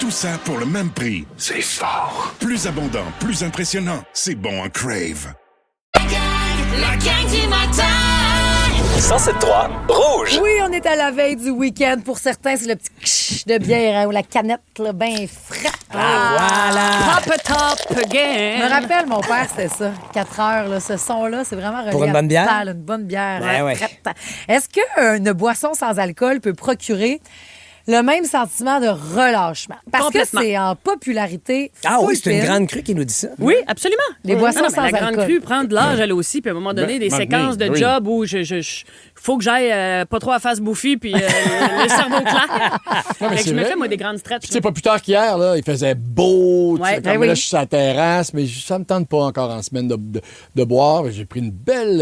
Tout ça pour le même prix. C'est fort. Plus abondant, plus impressionnant. C'est bon en Crave. La gang du matin! 107.3 Rouge. Oui, on est à la veille du week-end. Pour certains, c'est le petit ksh de bière hein, ou la canette là, bien fraîche. Voilà. Pop it up again. Je me rappelle, mon père, c'était ça. 4 heures, là, ce son-là, c'est vraiment relié Pour une à bonne bière? total, une bonne bière. Ben ouais. Frette. Est-ce qu'une boisson sans alcool peut procurer le même sentiment de relâchement? Parce que Complètement. c'est en popularité. Ah oui, c'est une full grande crue qui nous dit ça. Oui, absolument. Les boissons Non, mais sans la grande alcool. crue prend de l'âge, elle aussi, puis à un moment donné, des séquences de oui. job où faut que j'aille pas trop à face bouffie, puis le cerveau clair. Non, mais Fait que c'est je me vrai. fais, moi, des grandes stretches. Puis, tu sais, pas plus tard qu'hier, là, il faisait beau. Tu sais, Ouais, comme ben là, oui. je suis sur la terrasse, mais ça me tente pas encore en semaine de boire. J'ai pris une belle,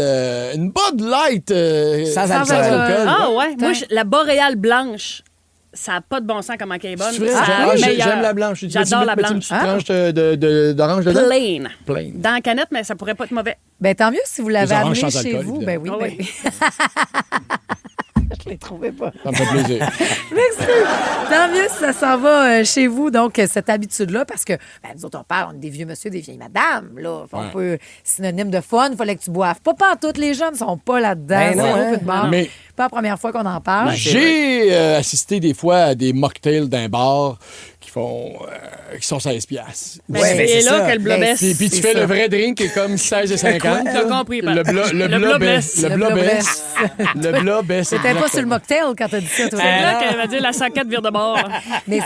une Bud Light Sans alcool. Ah ouais, moi, la boréale blanche, ça n'a pas de bon sens comment elle est bonne. C'est vrai? C'est la meilleure. J'aime la blanche. J'adore la Mettre une blanche. petite tranche d'orange dedans? Plain. Plain. Dans la canette, mais ça pourrait pas être mauvais. Ben, tant mieux si vous l'avez Les oranges amené sans chez alcool, vous. Ben oui, évidemment. ben Ah oui. Je les trouvais pas. Ça me fait plaisir. Merci. Tant mieux si ça s'en va chez vous, donc, cette habitude-là, parce que ben, nous autres, on parle, on est des vieux monsieur, des vieilles madames, là. On peut, synonyme de fun, il fallait que tu boives. Pas toutes les jeunes sont pas là-dedans. Ben non, Zéro hein. peu de bar. Mais- Pas la première fois qu'on en parle. J'ai assisté des fois à des mocktails d'un bar qui sont 16 piastres. Ben, Ouais, ben, c'est c'est là ça. que le blobesse. Puis tu c'est fais ça. le vrai drink qui est comme 16,50. T'as compris, Le Pat. Le blobesse. Le Le blobesse. Le blobesse. T'étais pas sur le mocktail quand t'as dit ça, toi. C'est là qu'elle va dire la saquette vire de bord. Mais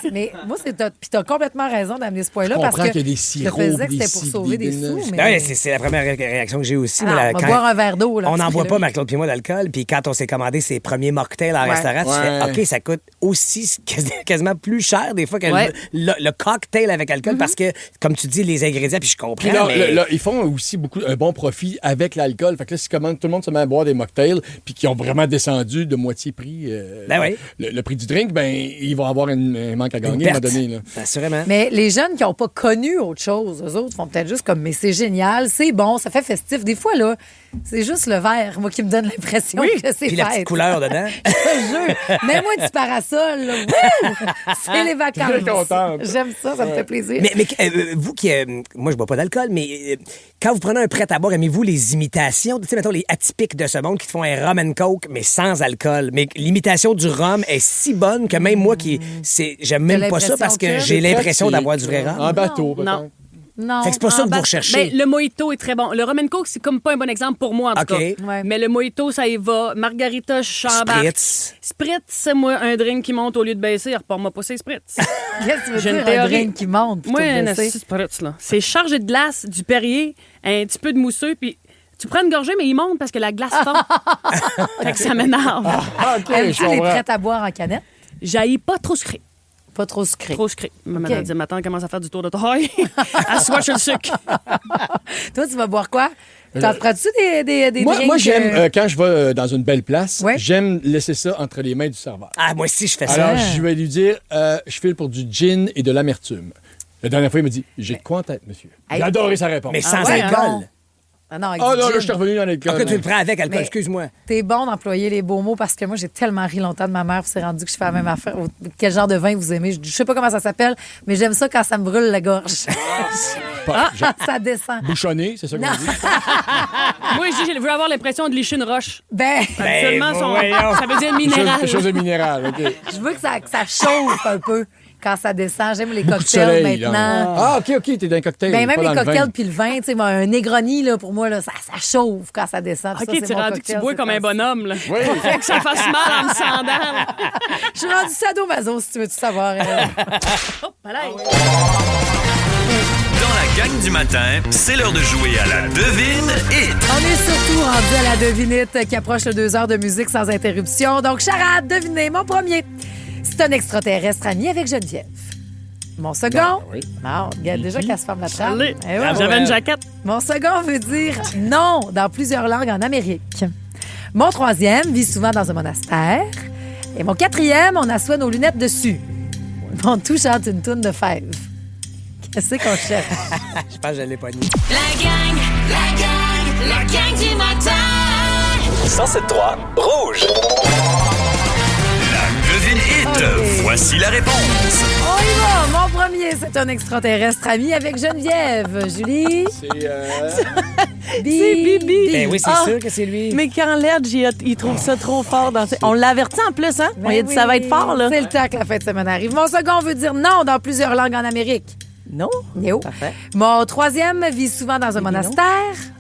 moi, puis t'as complètement raison d'amener ce point-là Je parce comprends que qu'il y a des je sirops, te faisais que des c'était pour ci, sauver des des sous. dénonces. Mais... Ben oui, c'est la première réaction que j'ai aussi. Ah, moi, on va boire un verre d'eau. là, On n'en parce boit que pas, là- Marc-Claude puis moi, d'alcool. Puis quand on s'est commandé ses premiers mocktails en Ouais. restaurant, tu Ouais. fais OK, ça coûte aussi quasiment plus cher des fois que Ouais. le cocktail avec alcool parce que, comme tu dis, les ingrédients, puis je comprends. Puis là, mais... là, ils font aussi un bon profit avec l'alcool. Fait que là, si tout le monde se met à boire des mocktails, puis qui ont vraiment descendu de moitié prix Ben oui. le prix du drink, ben ils vont avoir un manque à Une gagner à un moment perte. donné. Là. Assurément. Mais les jeunes qui n'ont pas connu autre chose, eux autres font peut-être juste comme, mais c'est génial, c'est bon, ça fait festif. Des fois, là, c'est juste le verre, moi, qui me donne l'impression que c'est Puis la petite fête. couleur dedans. Je te jure. Mets-moi du parasol. Là. Wouh! C'est les vacances. Très contente. J'aime ça, ça me fait plaisir. Mais vous qui... moi, je bois pas d'alcool, mais quand vous prenez un prêt à boire, aimez-vous les imitations? Tu sais, mettons, les atypiques de ce monde qui te font un rum and coke, mais sans alcool. Mais l'imitation du rhum est si bonne que même moi, j'aime même pas ça parce que l'impression j'ai que- l'impression d'avoir du vrai rhum. En bateau, Non. peut-être. Non. Fait que c'est pas ça que vous recherchez. Ben, le mojito est très bon. Le rum and coke, c'est comme pas un bon exemple pour moi, en tout OK. cas. Ouais. Mais le mojito, ça y va. Margarita, je chambarque. Spritz. Spritz, c'est moi un drink qui monte au lieu de baisser. Repars-moi pas ces spritz. Qu'est-ce que tu veux J'ai une dire, un théorie. drink qui monte plutôt Moi, que un baisser? assis spritz, là. C'est chargé de glace, du Perrier, un petit peu de mousseux, puis tu prends une gorgée, mais il monte parce que la glace tombe. Fait que ça m'énerve. Ah, OK, je Aimes-tu les comprends. prêts à boire en canette? J'haïs pas trop sucré. Pas trop sucré. Trop sucré. Ma tante commence à faire du tour de taille. Elle se watch le sucre. Toi, tu vas boire quoi? T'en prends-tu des drinks? Moi, j'aime, quand je vais dans une belle place, Ouais. j'aime laisser ça entre les mains du serveur. Ah, moi aussi, je fais ça. Alors, je vais lui dire, je file pour du gin et de l'amertume. La dernière fois, il m'a dit, j'ai de quoi en tête, monsieur? Hey. J'ai adoré sa réponse. Mais sans ouais, alcool. non. Ah non, avec Ah du non, là, gin. je suis revenu dans l'alcool. Ah, que tu le prends avec alcool, Mais excuse-moi. T'es bon d'employer les beaux mots parce que moi, j'ai tellement ri longtemps de ma mère, puis c'est rendu que je fais la même affaire. Quel genre de vin vous aimez? Je sais pas comment ça s'appelle, mais j'aime ça quand ça me brûle la gorge. Ça descend. Bouchonné, c'est ça qu'on dit? Moi, je veux avoir l'impression de licher une roche. Ben, Habituellement, ça veut dire minéral. Quelque chose de minéral, OK. je veux que ça chauffe un peu quand ça descend. J'aime les Beaucoup de cocktails soleil, là. maintenant. Ah, OK, t'es dans un cocktail. Ben, même pas les dans le cocktails vin. puis le vin, tu sais, un Negroni, là, pour moi, là, ça chauffe quand ça descend. OK, Ça, c'est tu es mon rendu que tu cocktail, bois c'est comme un ça. bonhomme. Là. Oui. Fait que ça fasse mal en me sandale. Je suis rendue sadomaso, si tu veux tout savoir. Dans la gang du matin, c'est l'heure de jouer à la devine hit. On est surtout rendu à la devinette qui approche le 2 heures de musique sans interruption. Donc, charade, devinez, mon premier. C'est un extraterrestre ami avec Geneviève. Mon second. oui. Non, regarde déjà qu'elle se ferme la trame. Allez, Eh ouais. j'avais une jaquette. Mon second veut dire non dans plusieurs langues en Amérique. Mon troisième vit souvent dans un monastère. Et mon quatrième, on assoit nos lunettes dessus. Mon tout chante une toune de fèves. Qu'est-ce qu'on cherche? Je pense que je l'ai pas dit. La gang du matin. 107.3 Rouge. La devine hit. Ok. Voici la réponse. On y va! Mon premier, c'est un extraterrestre ami avec Geneviève. Julie? C'est Bibi. Ben oui, c'est Ah, sûr que c'est lui. Mais quand Ledge, il trouve ça trop fort. On l'a averti en plus, hein? On lui a dit Ben ça va oui. être fort, là. C'est le temps que la fin de semaine arrive. Mon second veut dire non dans plusieurs langues en Amérique. Non? No. Parfait. Mon troisième vit souvent dans un monastère.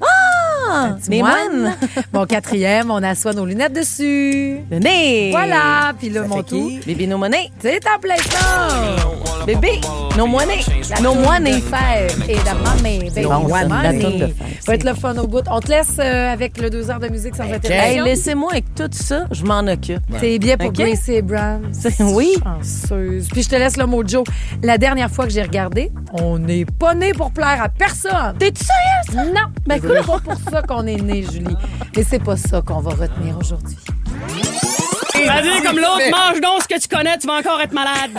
Ah! Petit Des moines. Mon quatrième, on assoit nos lunettes dessus. Le nez. Voilà. Puis là, Ça mon fait tout. qui? Bébé, nos monnaies. C'est en plein ça. Bébé, nos moinées. La Nos toune moines. de fèves et la mamie. Ben, Nos moines, money. la toune de fèves. Ça va être le fun au bout. On te laisse avec le 2 heures de musique sans Hey, interruption. laissez-moi avec tout ça, je m'en occupe. T'es bien pour Ok. Gracie Abrams. Oui. Chanceuse. Puis je te laisse le mojo. La dernière fois que j'ai regardé, on n'est pas né pour plaire à personne. T'es-tu sérieuse? Non. Ben, C'est pas pour ça qu'on est né, Julie. Mais c'est pas ça qu'on va retenir aujourd'hui. Vas-y, comme l'autre, mange donc ce que tu connais, tu vas encore être malade.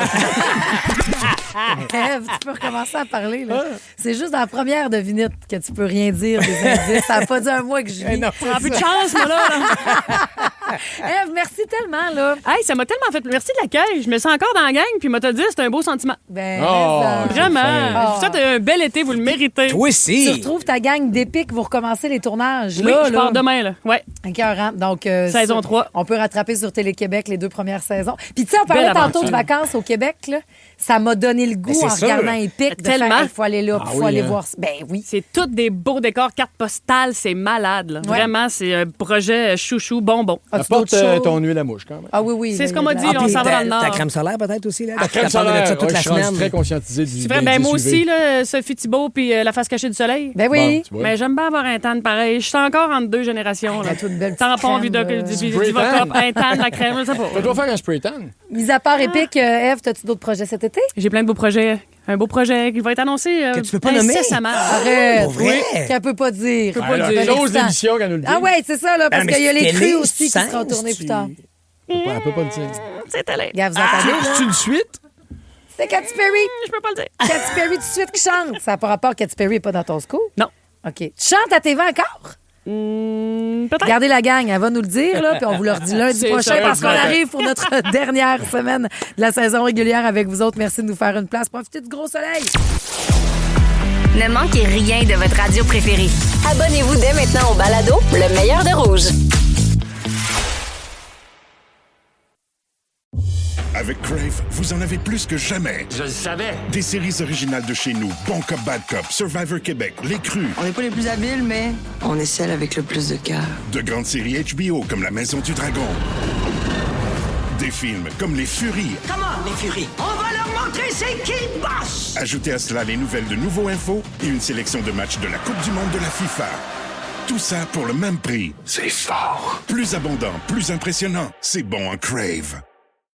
Ève, tu peux recommencer à parler. Là. C'est juste dans la première devinette que tu peux rien dire des indices. Ça n'a pas dit un mois que Julie. Prends plus de chance, moi, là. Ève, merci tellement. Là. Hey, ça m'a tellement fait. Merci de l'accueil. Je me sens encore dans la gang, puis m'a te dit, c'est un beau sentiment. Ben, Oh, ça. Vraiment. Oh. Je vous souhaite un bel été, vous le méritez. Toi aussi. Tu retrouves ta gang d'épiques, vous recommencez les tournages. Oui, là, je pars demain, là. Ouais. Écœurant. Donc, Saison 3. On peut rattraper sur Télé-Québec les 2 premières saisons. Puis, tu sais, on parlait Belle tantôt de aventure. vacances au Québec. Là. Ça m'a donné le goût c'est en sûr. regardant Épique. Tellement. Il faut aller là, il faut oui, aller hein. voir. Ben oui. C'est tous des beaux décors, cartes postales, c'est malade. Là. Ouais. Vraiment, c'est un projet chouchou, bonbon. As-tu Apporte d'autres choses? ton huile à mouche, quand même. Ah oui, oui. C'est là, ce qu'on m'a il y a dit, de la- là, on s'en va dans le Ta Nord. crème solaire, peut-être aussi, là? La crème Tu parles de solaire, ça toute ouais, la je suis rendu semaine. très conscientisé du C'est vrai, ben moi des aussi, UV. là, Sophie Thibault puis La face cachée du soleil. Ben oui. Bon, tu vois. Mais j'aime bien avoir un tan pareil. Je suis encore entre 2 générations. Là. Elle a toute belle petite Tampon, crème, Spray Divocop, tan. un tan, la crème, je sais Tu pas. dois faire un spray tan. Mis à part Épique, Ève, as-tu d'autres projets cet été? J'ai plein de beaux projets. Un beau projet qui va être annoncé Que tu peux pas nommer? incessamment. Arrête. Pour vrai? Qu'elle peut pas dire. peux pas le dire. Chose d'émission qu'elle nous le dit. Ah ouais, c'est ça, là, parce mais qu'il y a les c'est crues télé, aussi qui sens, seront tournés plus tard. Elle peut pas le dire. C'est télé. Regarde, vous entendez, là? C'est une suite? C'est Katy Perry. Je peux pas le dire. Katy Perry tout de suite qui chante. Ça n'a pas rapport, Katy Perry n'est pas dans ton scoop? Non. OK. Tu chantes à TV encore? Peut-être. Regardez la gang, elle va nous le dire, là, puis on vous le redit lundi C'est prochain ça, parce qu'on lundi matin. arrive pour notre dernière semaine de la saison régulière avec vous autres. Merci de nous faire une place. Profitez du gros soleil. Ne manquez rien de votre radio préférée. Abonnez-vous dès maintenant au balado Le meilleur de Rouge. Avec Crave, vous en avez plus que jamais. Je le savais. Des séries originales de chez nous, Bon Cop, Bad Cop, Survivor Québec, Les Crus. On n'est pas les plus habiles, mais on est celle avec le plus de cœur. De grandes séries HBO comme La Maison du Dragon. Des films comme Les Furies. Comment, les furies? On va leur montrer c'est qui le boss! Ajoutez à cela les nouvelles de Nouveau Info et une sélection de matchs de la Coupe du Monde de la FIFA. Tout ça pour le même prix. C'est fort. Plus abondant, plus impressionnant. C'est bon en Crave.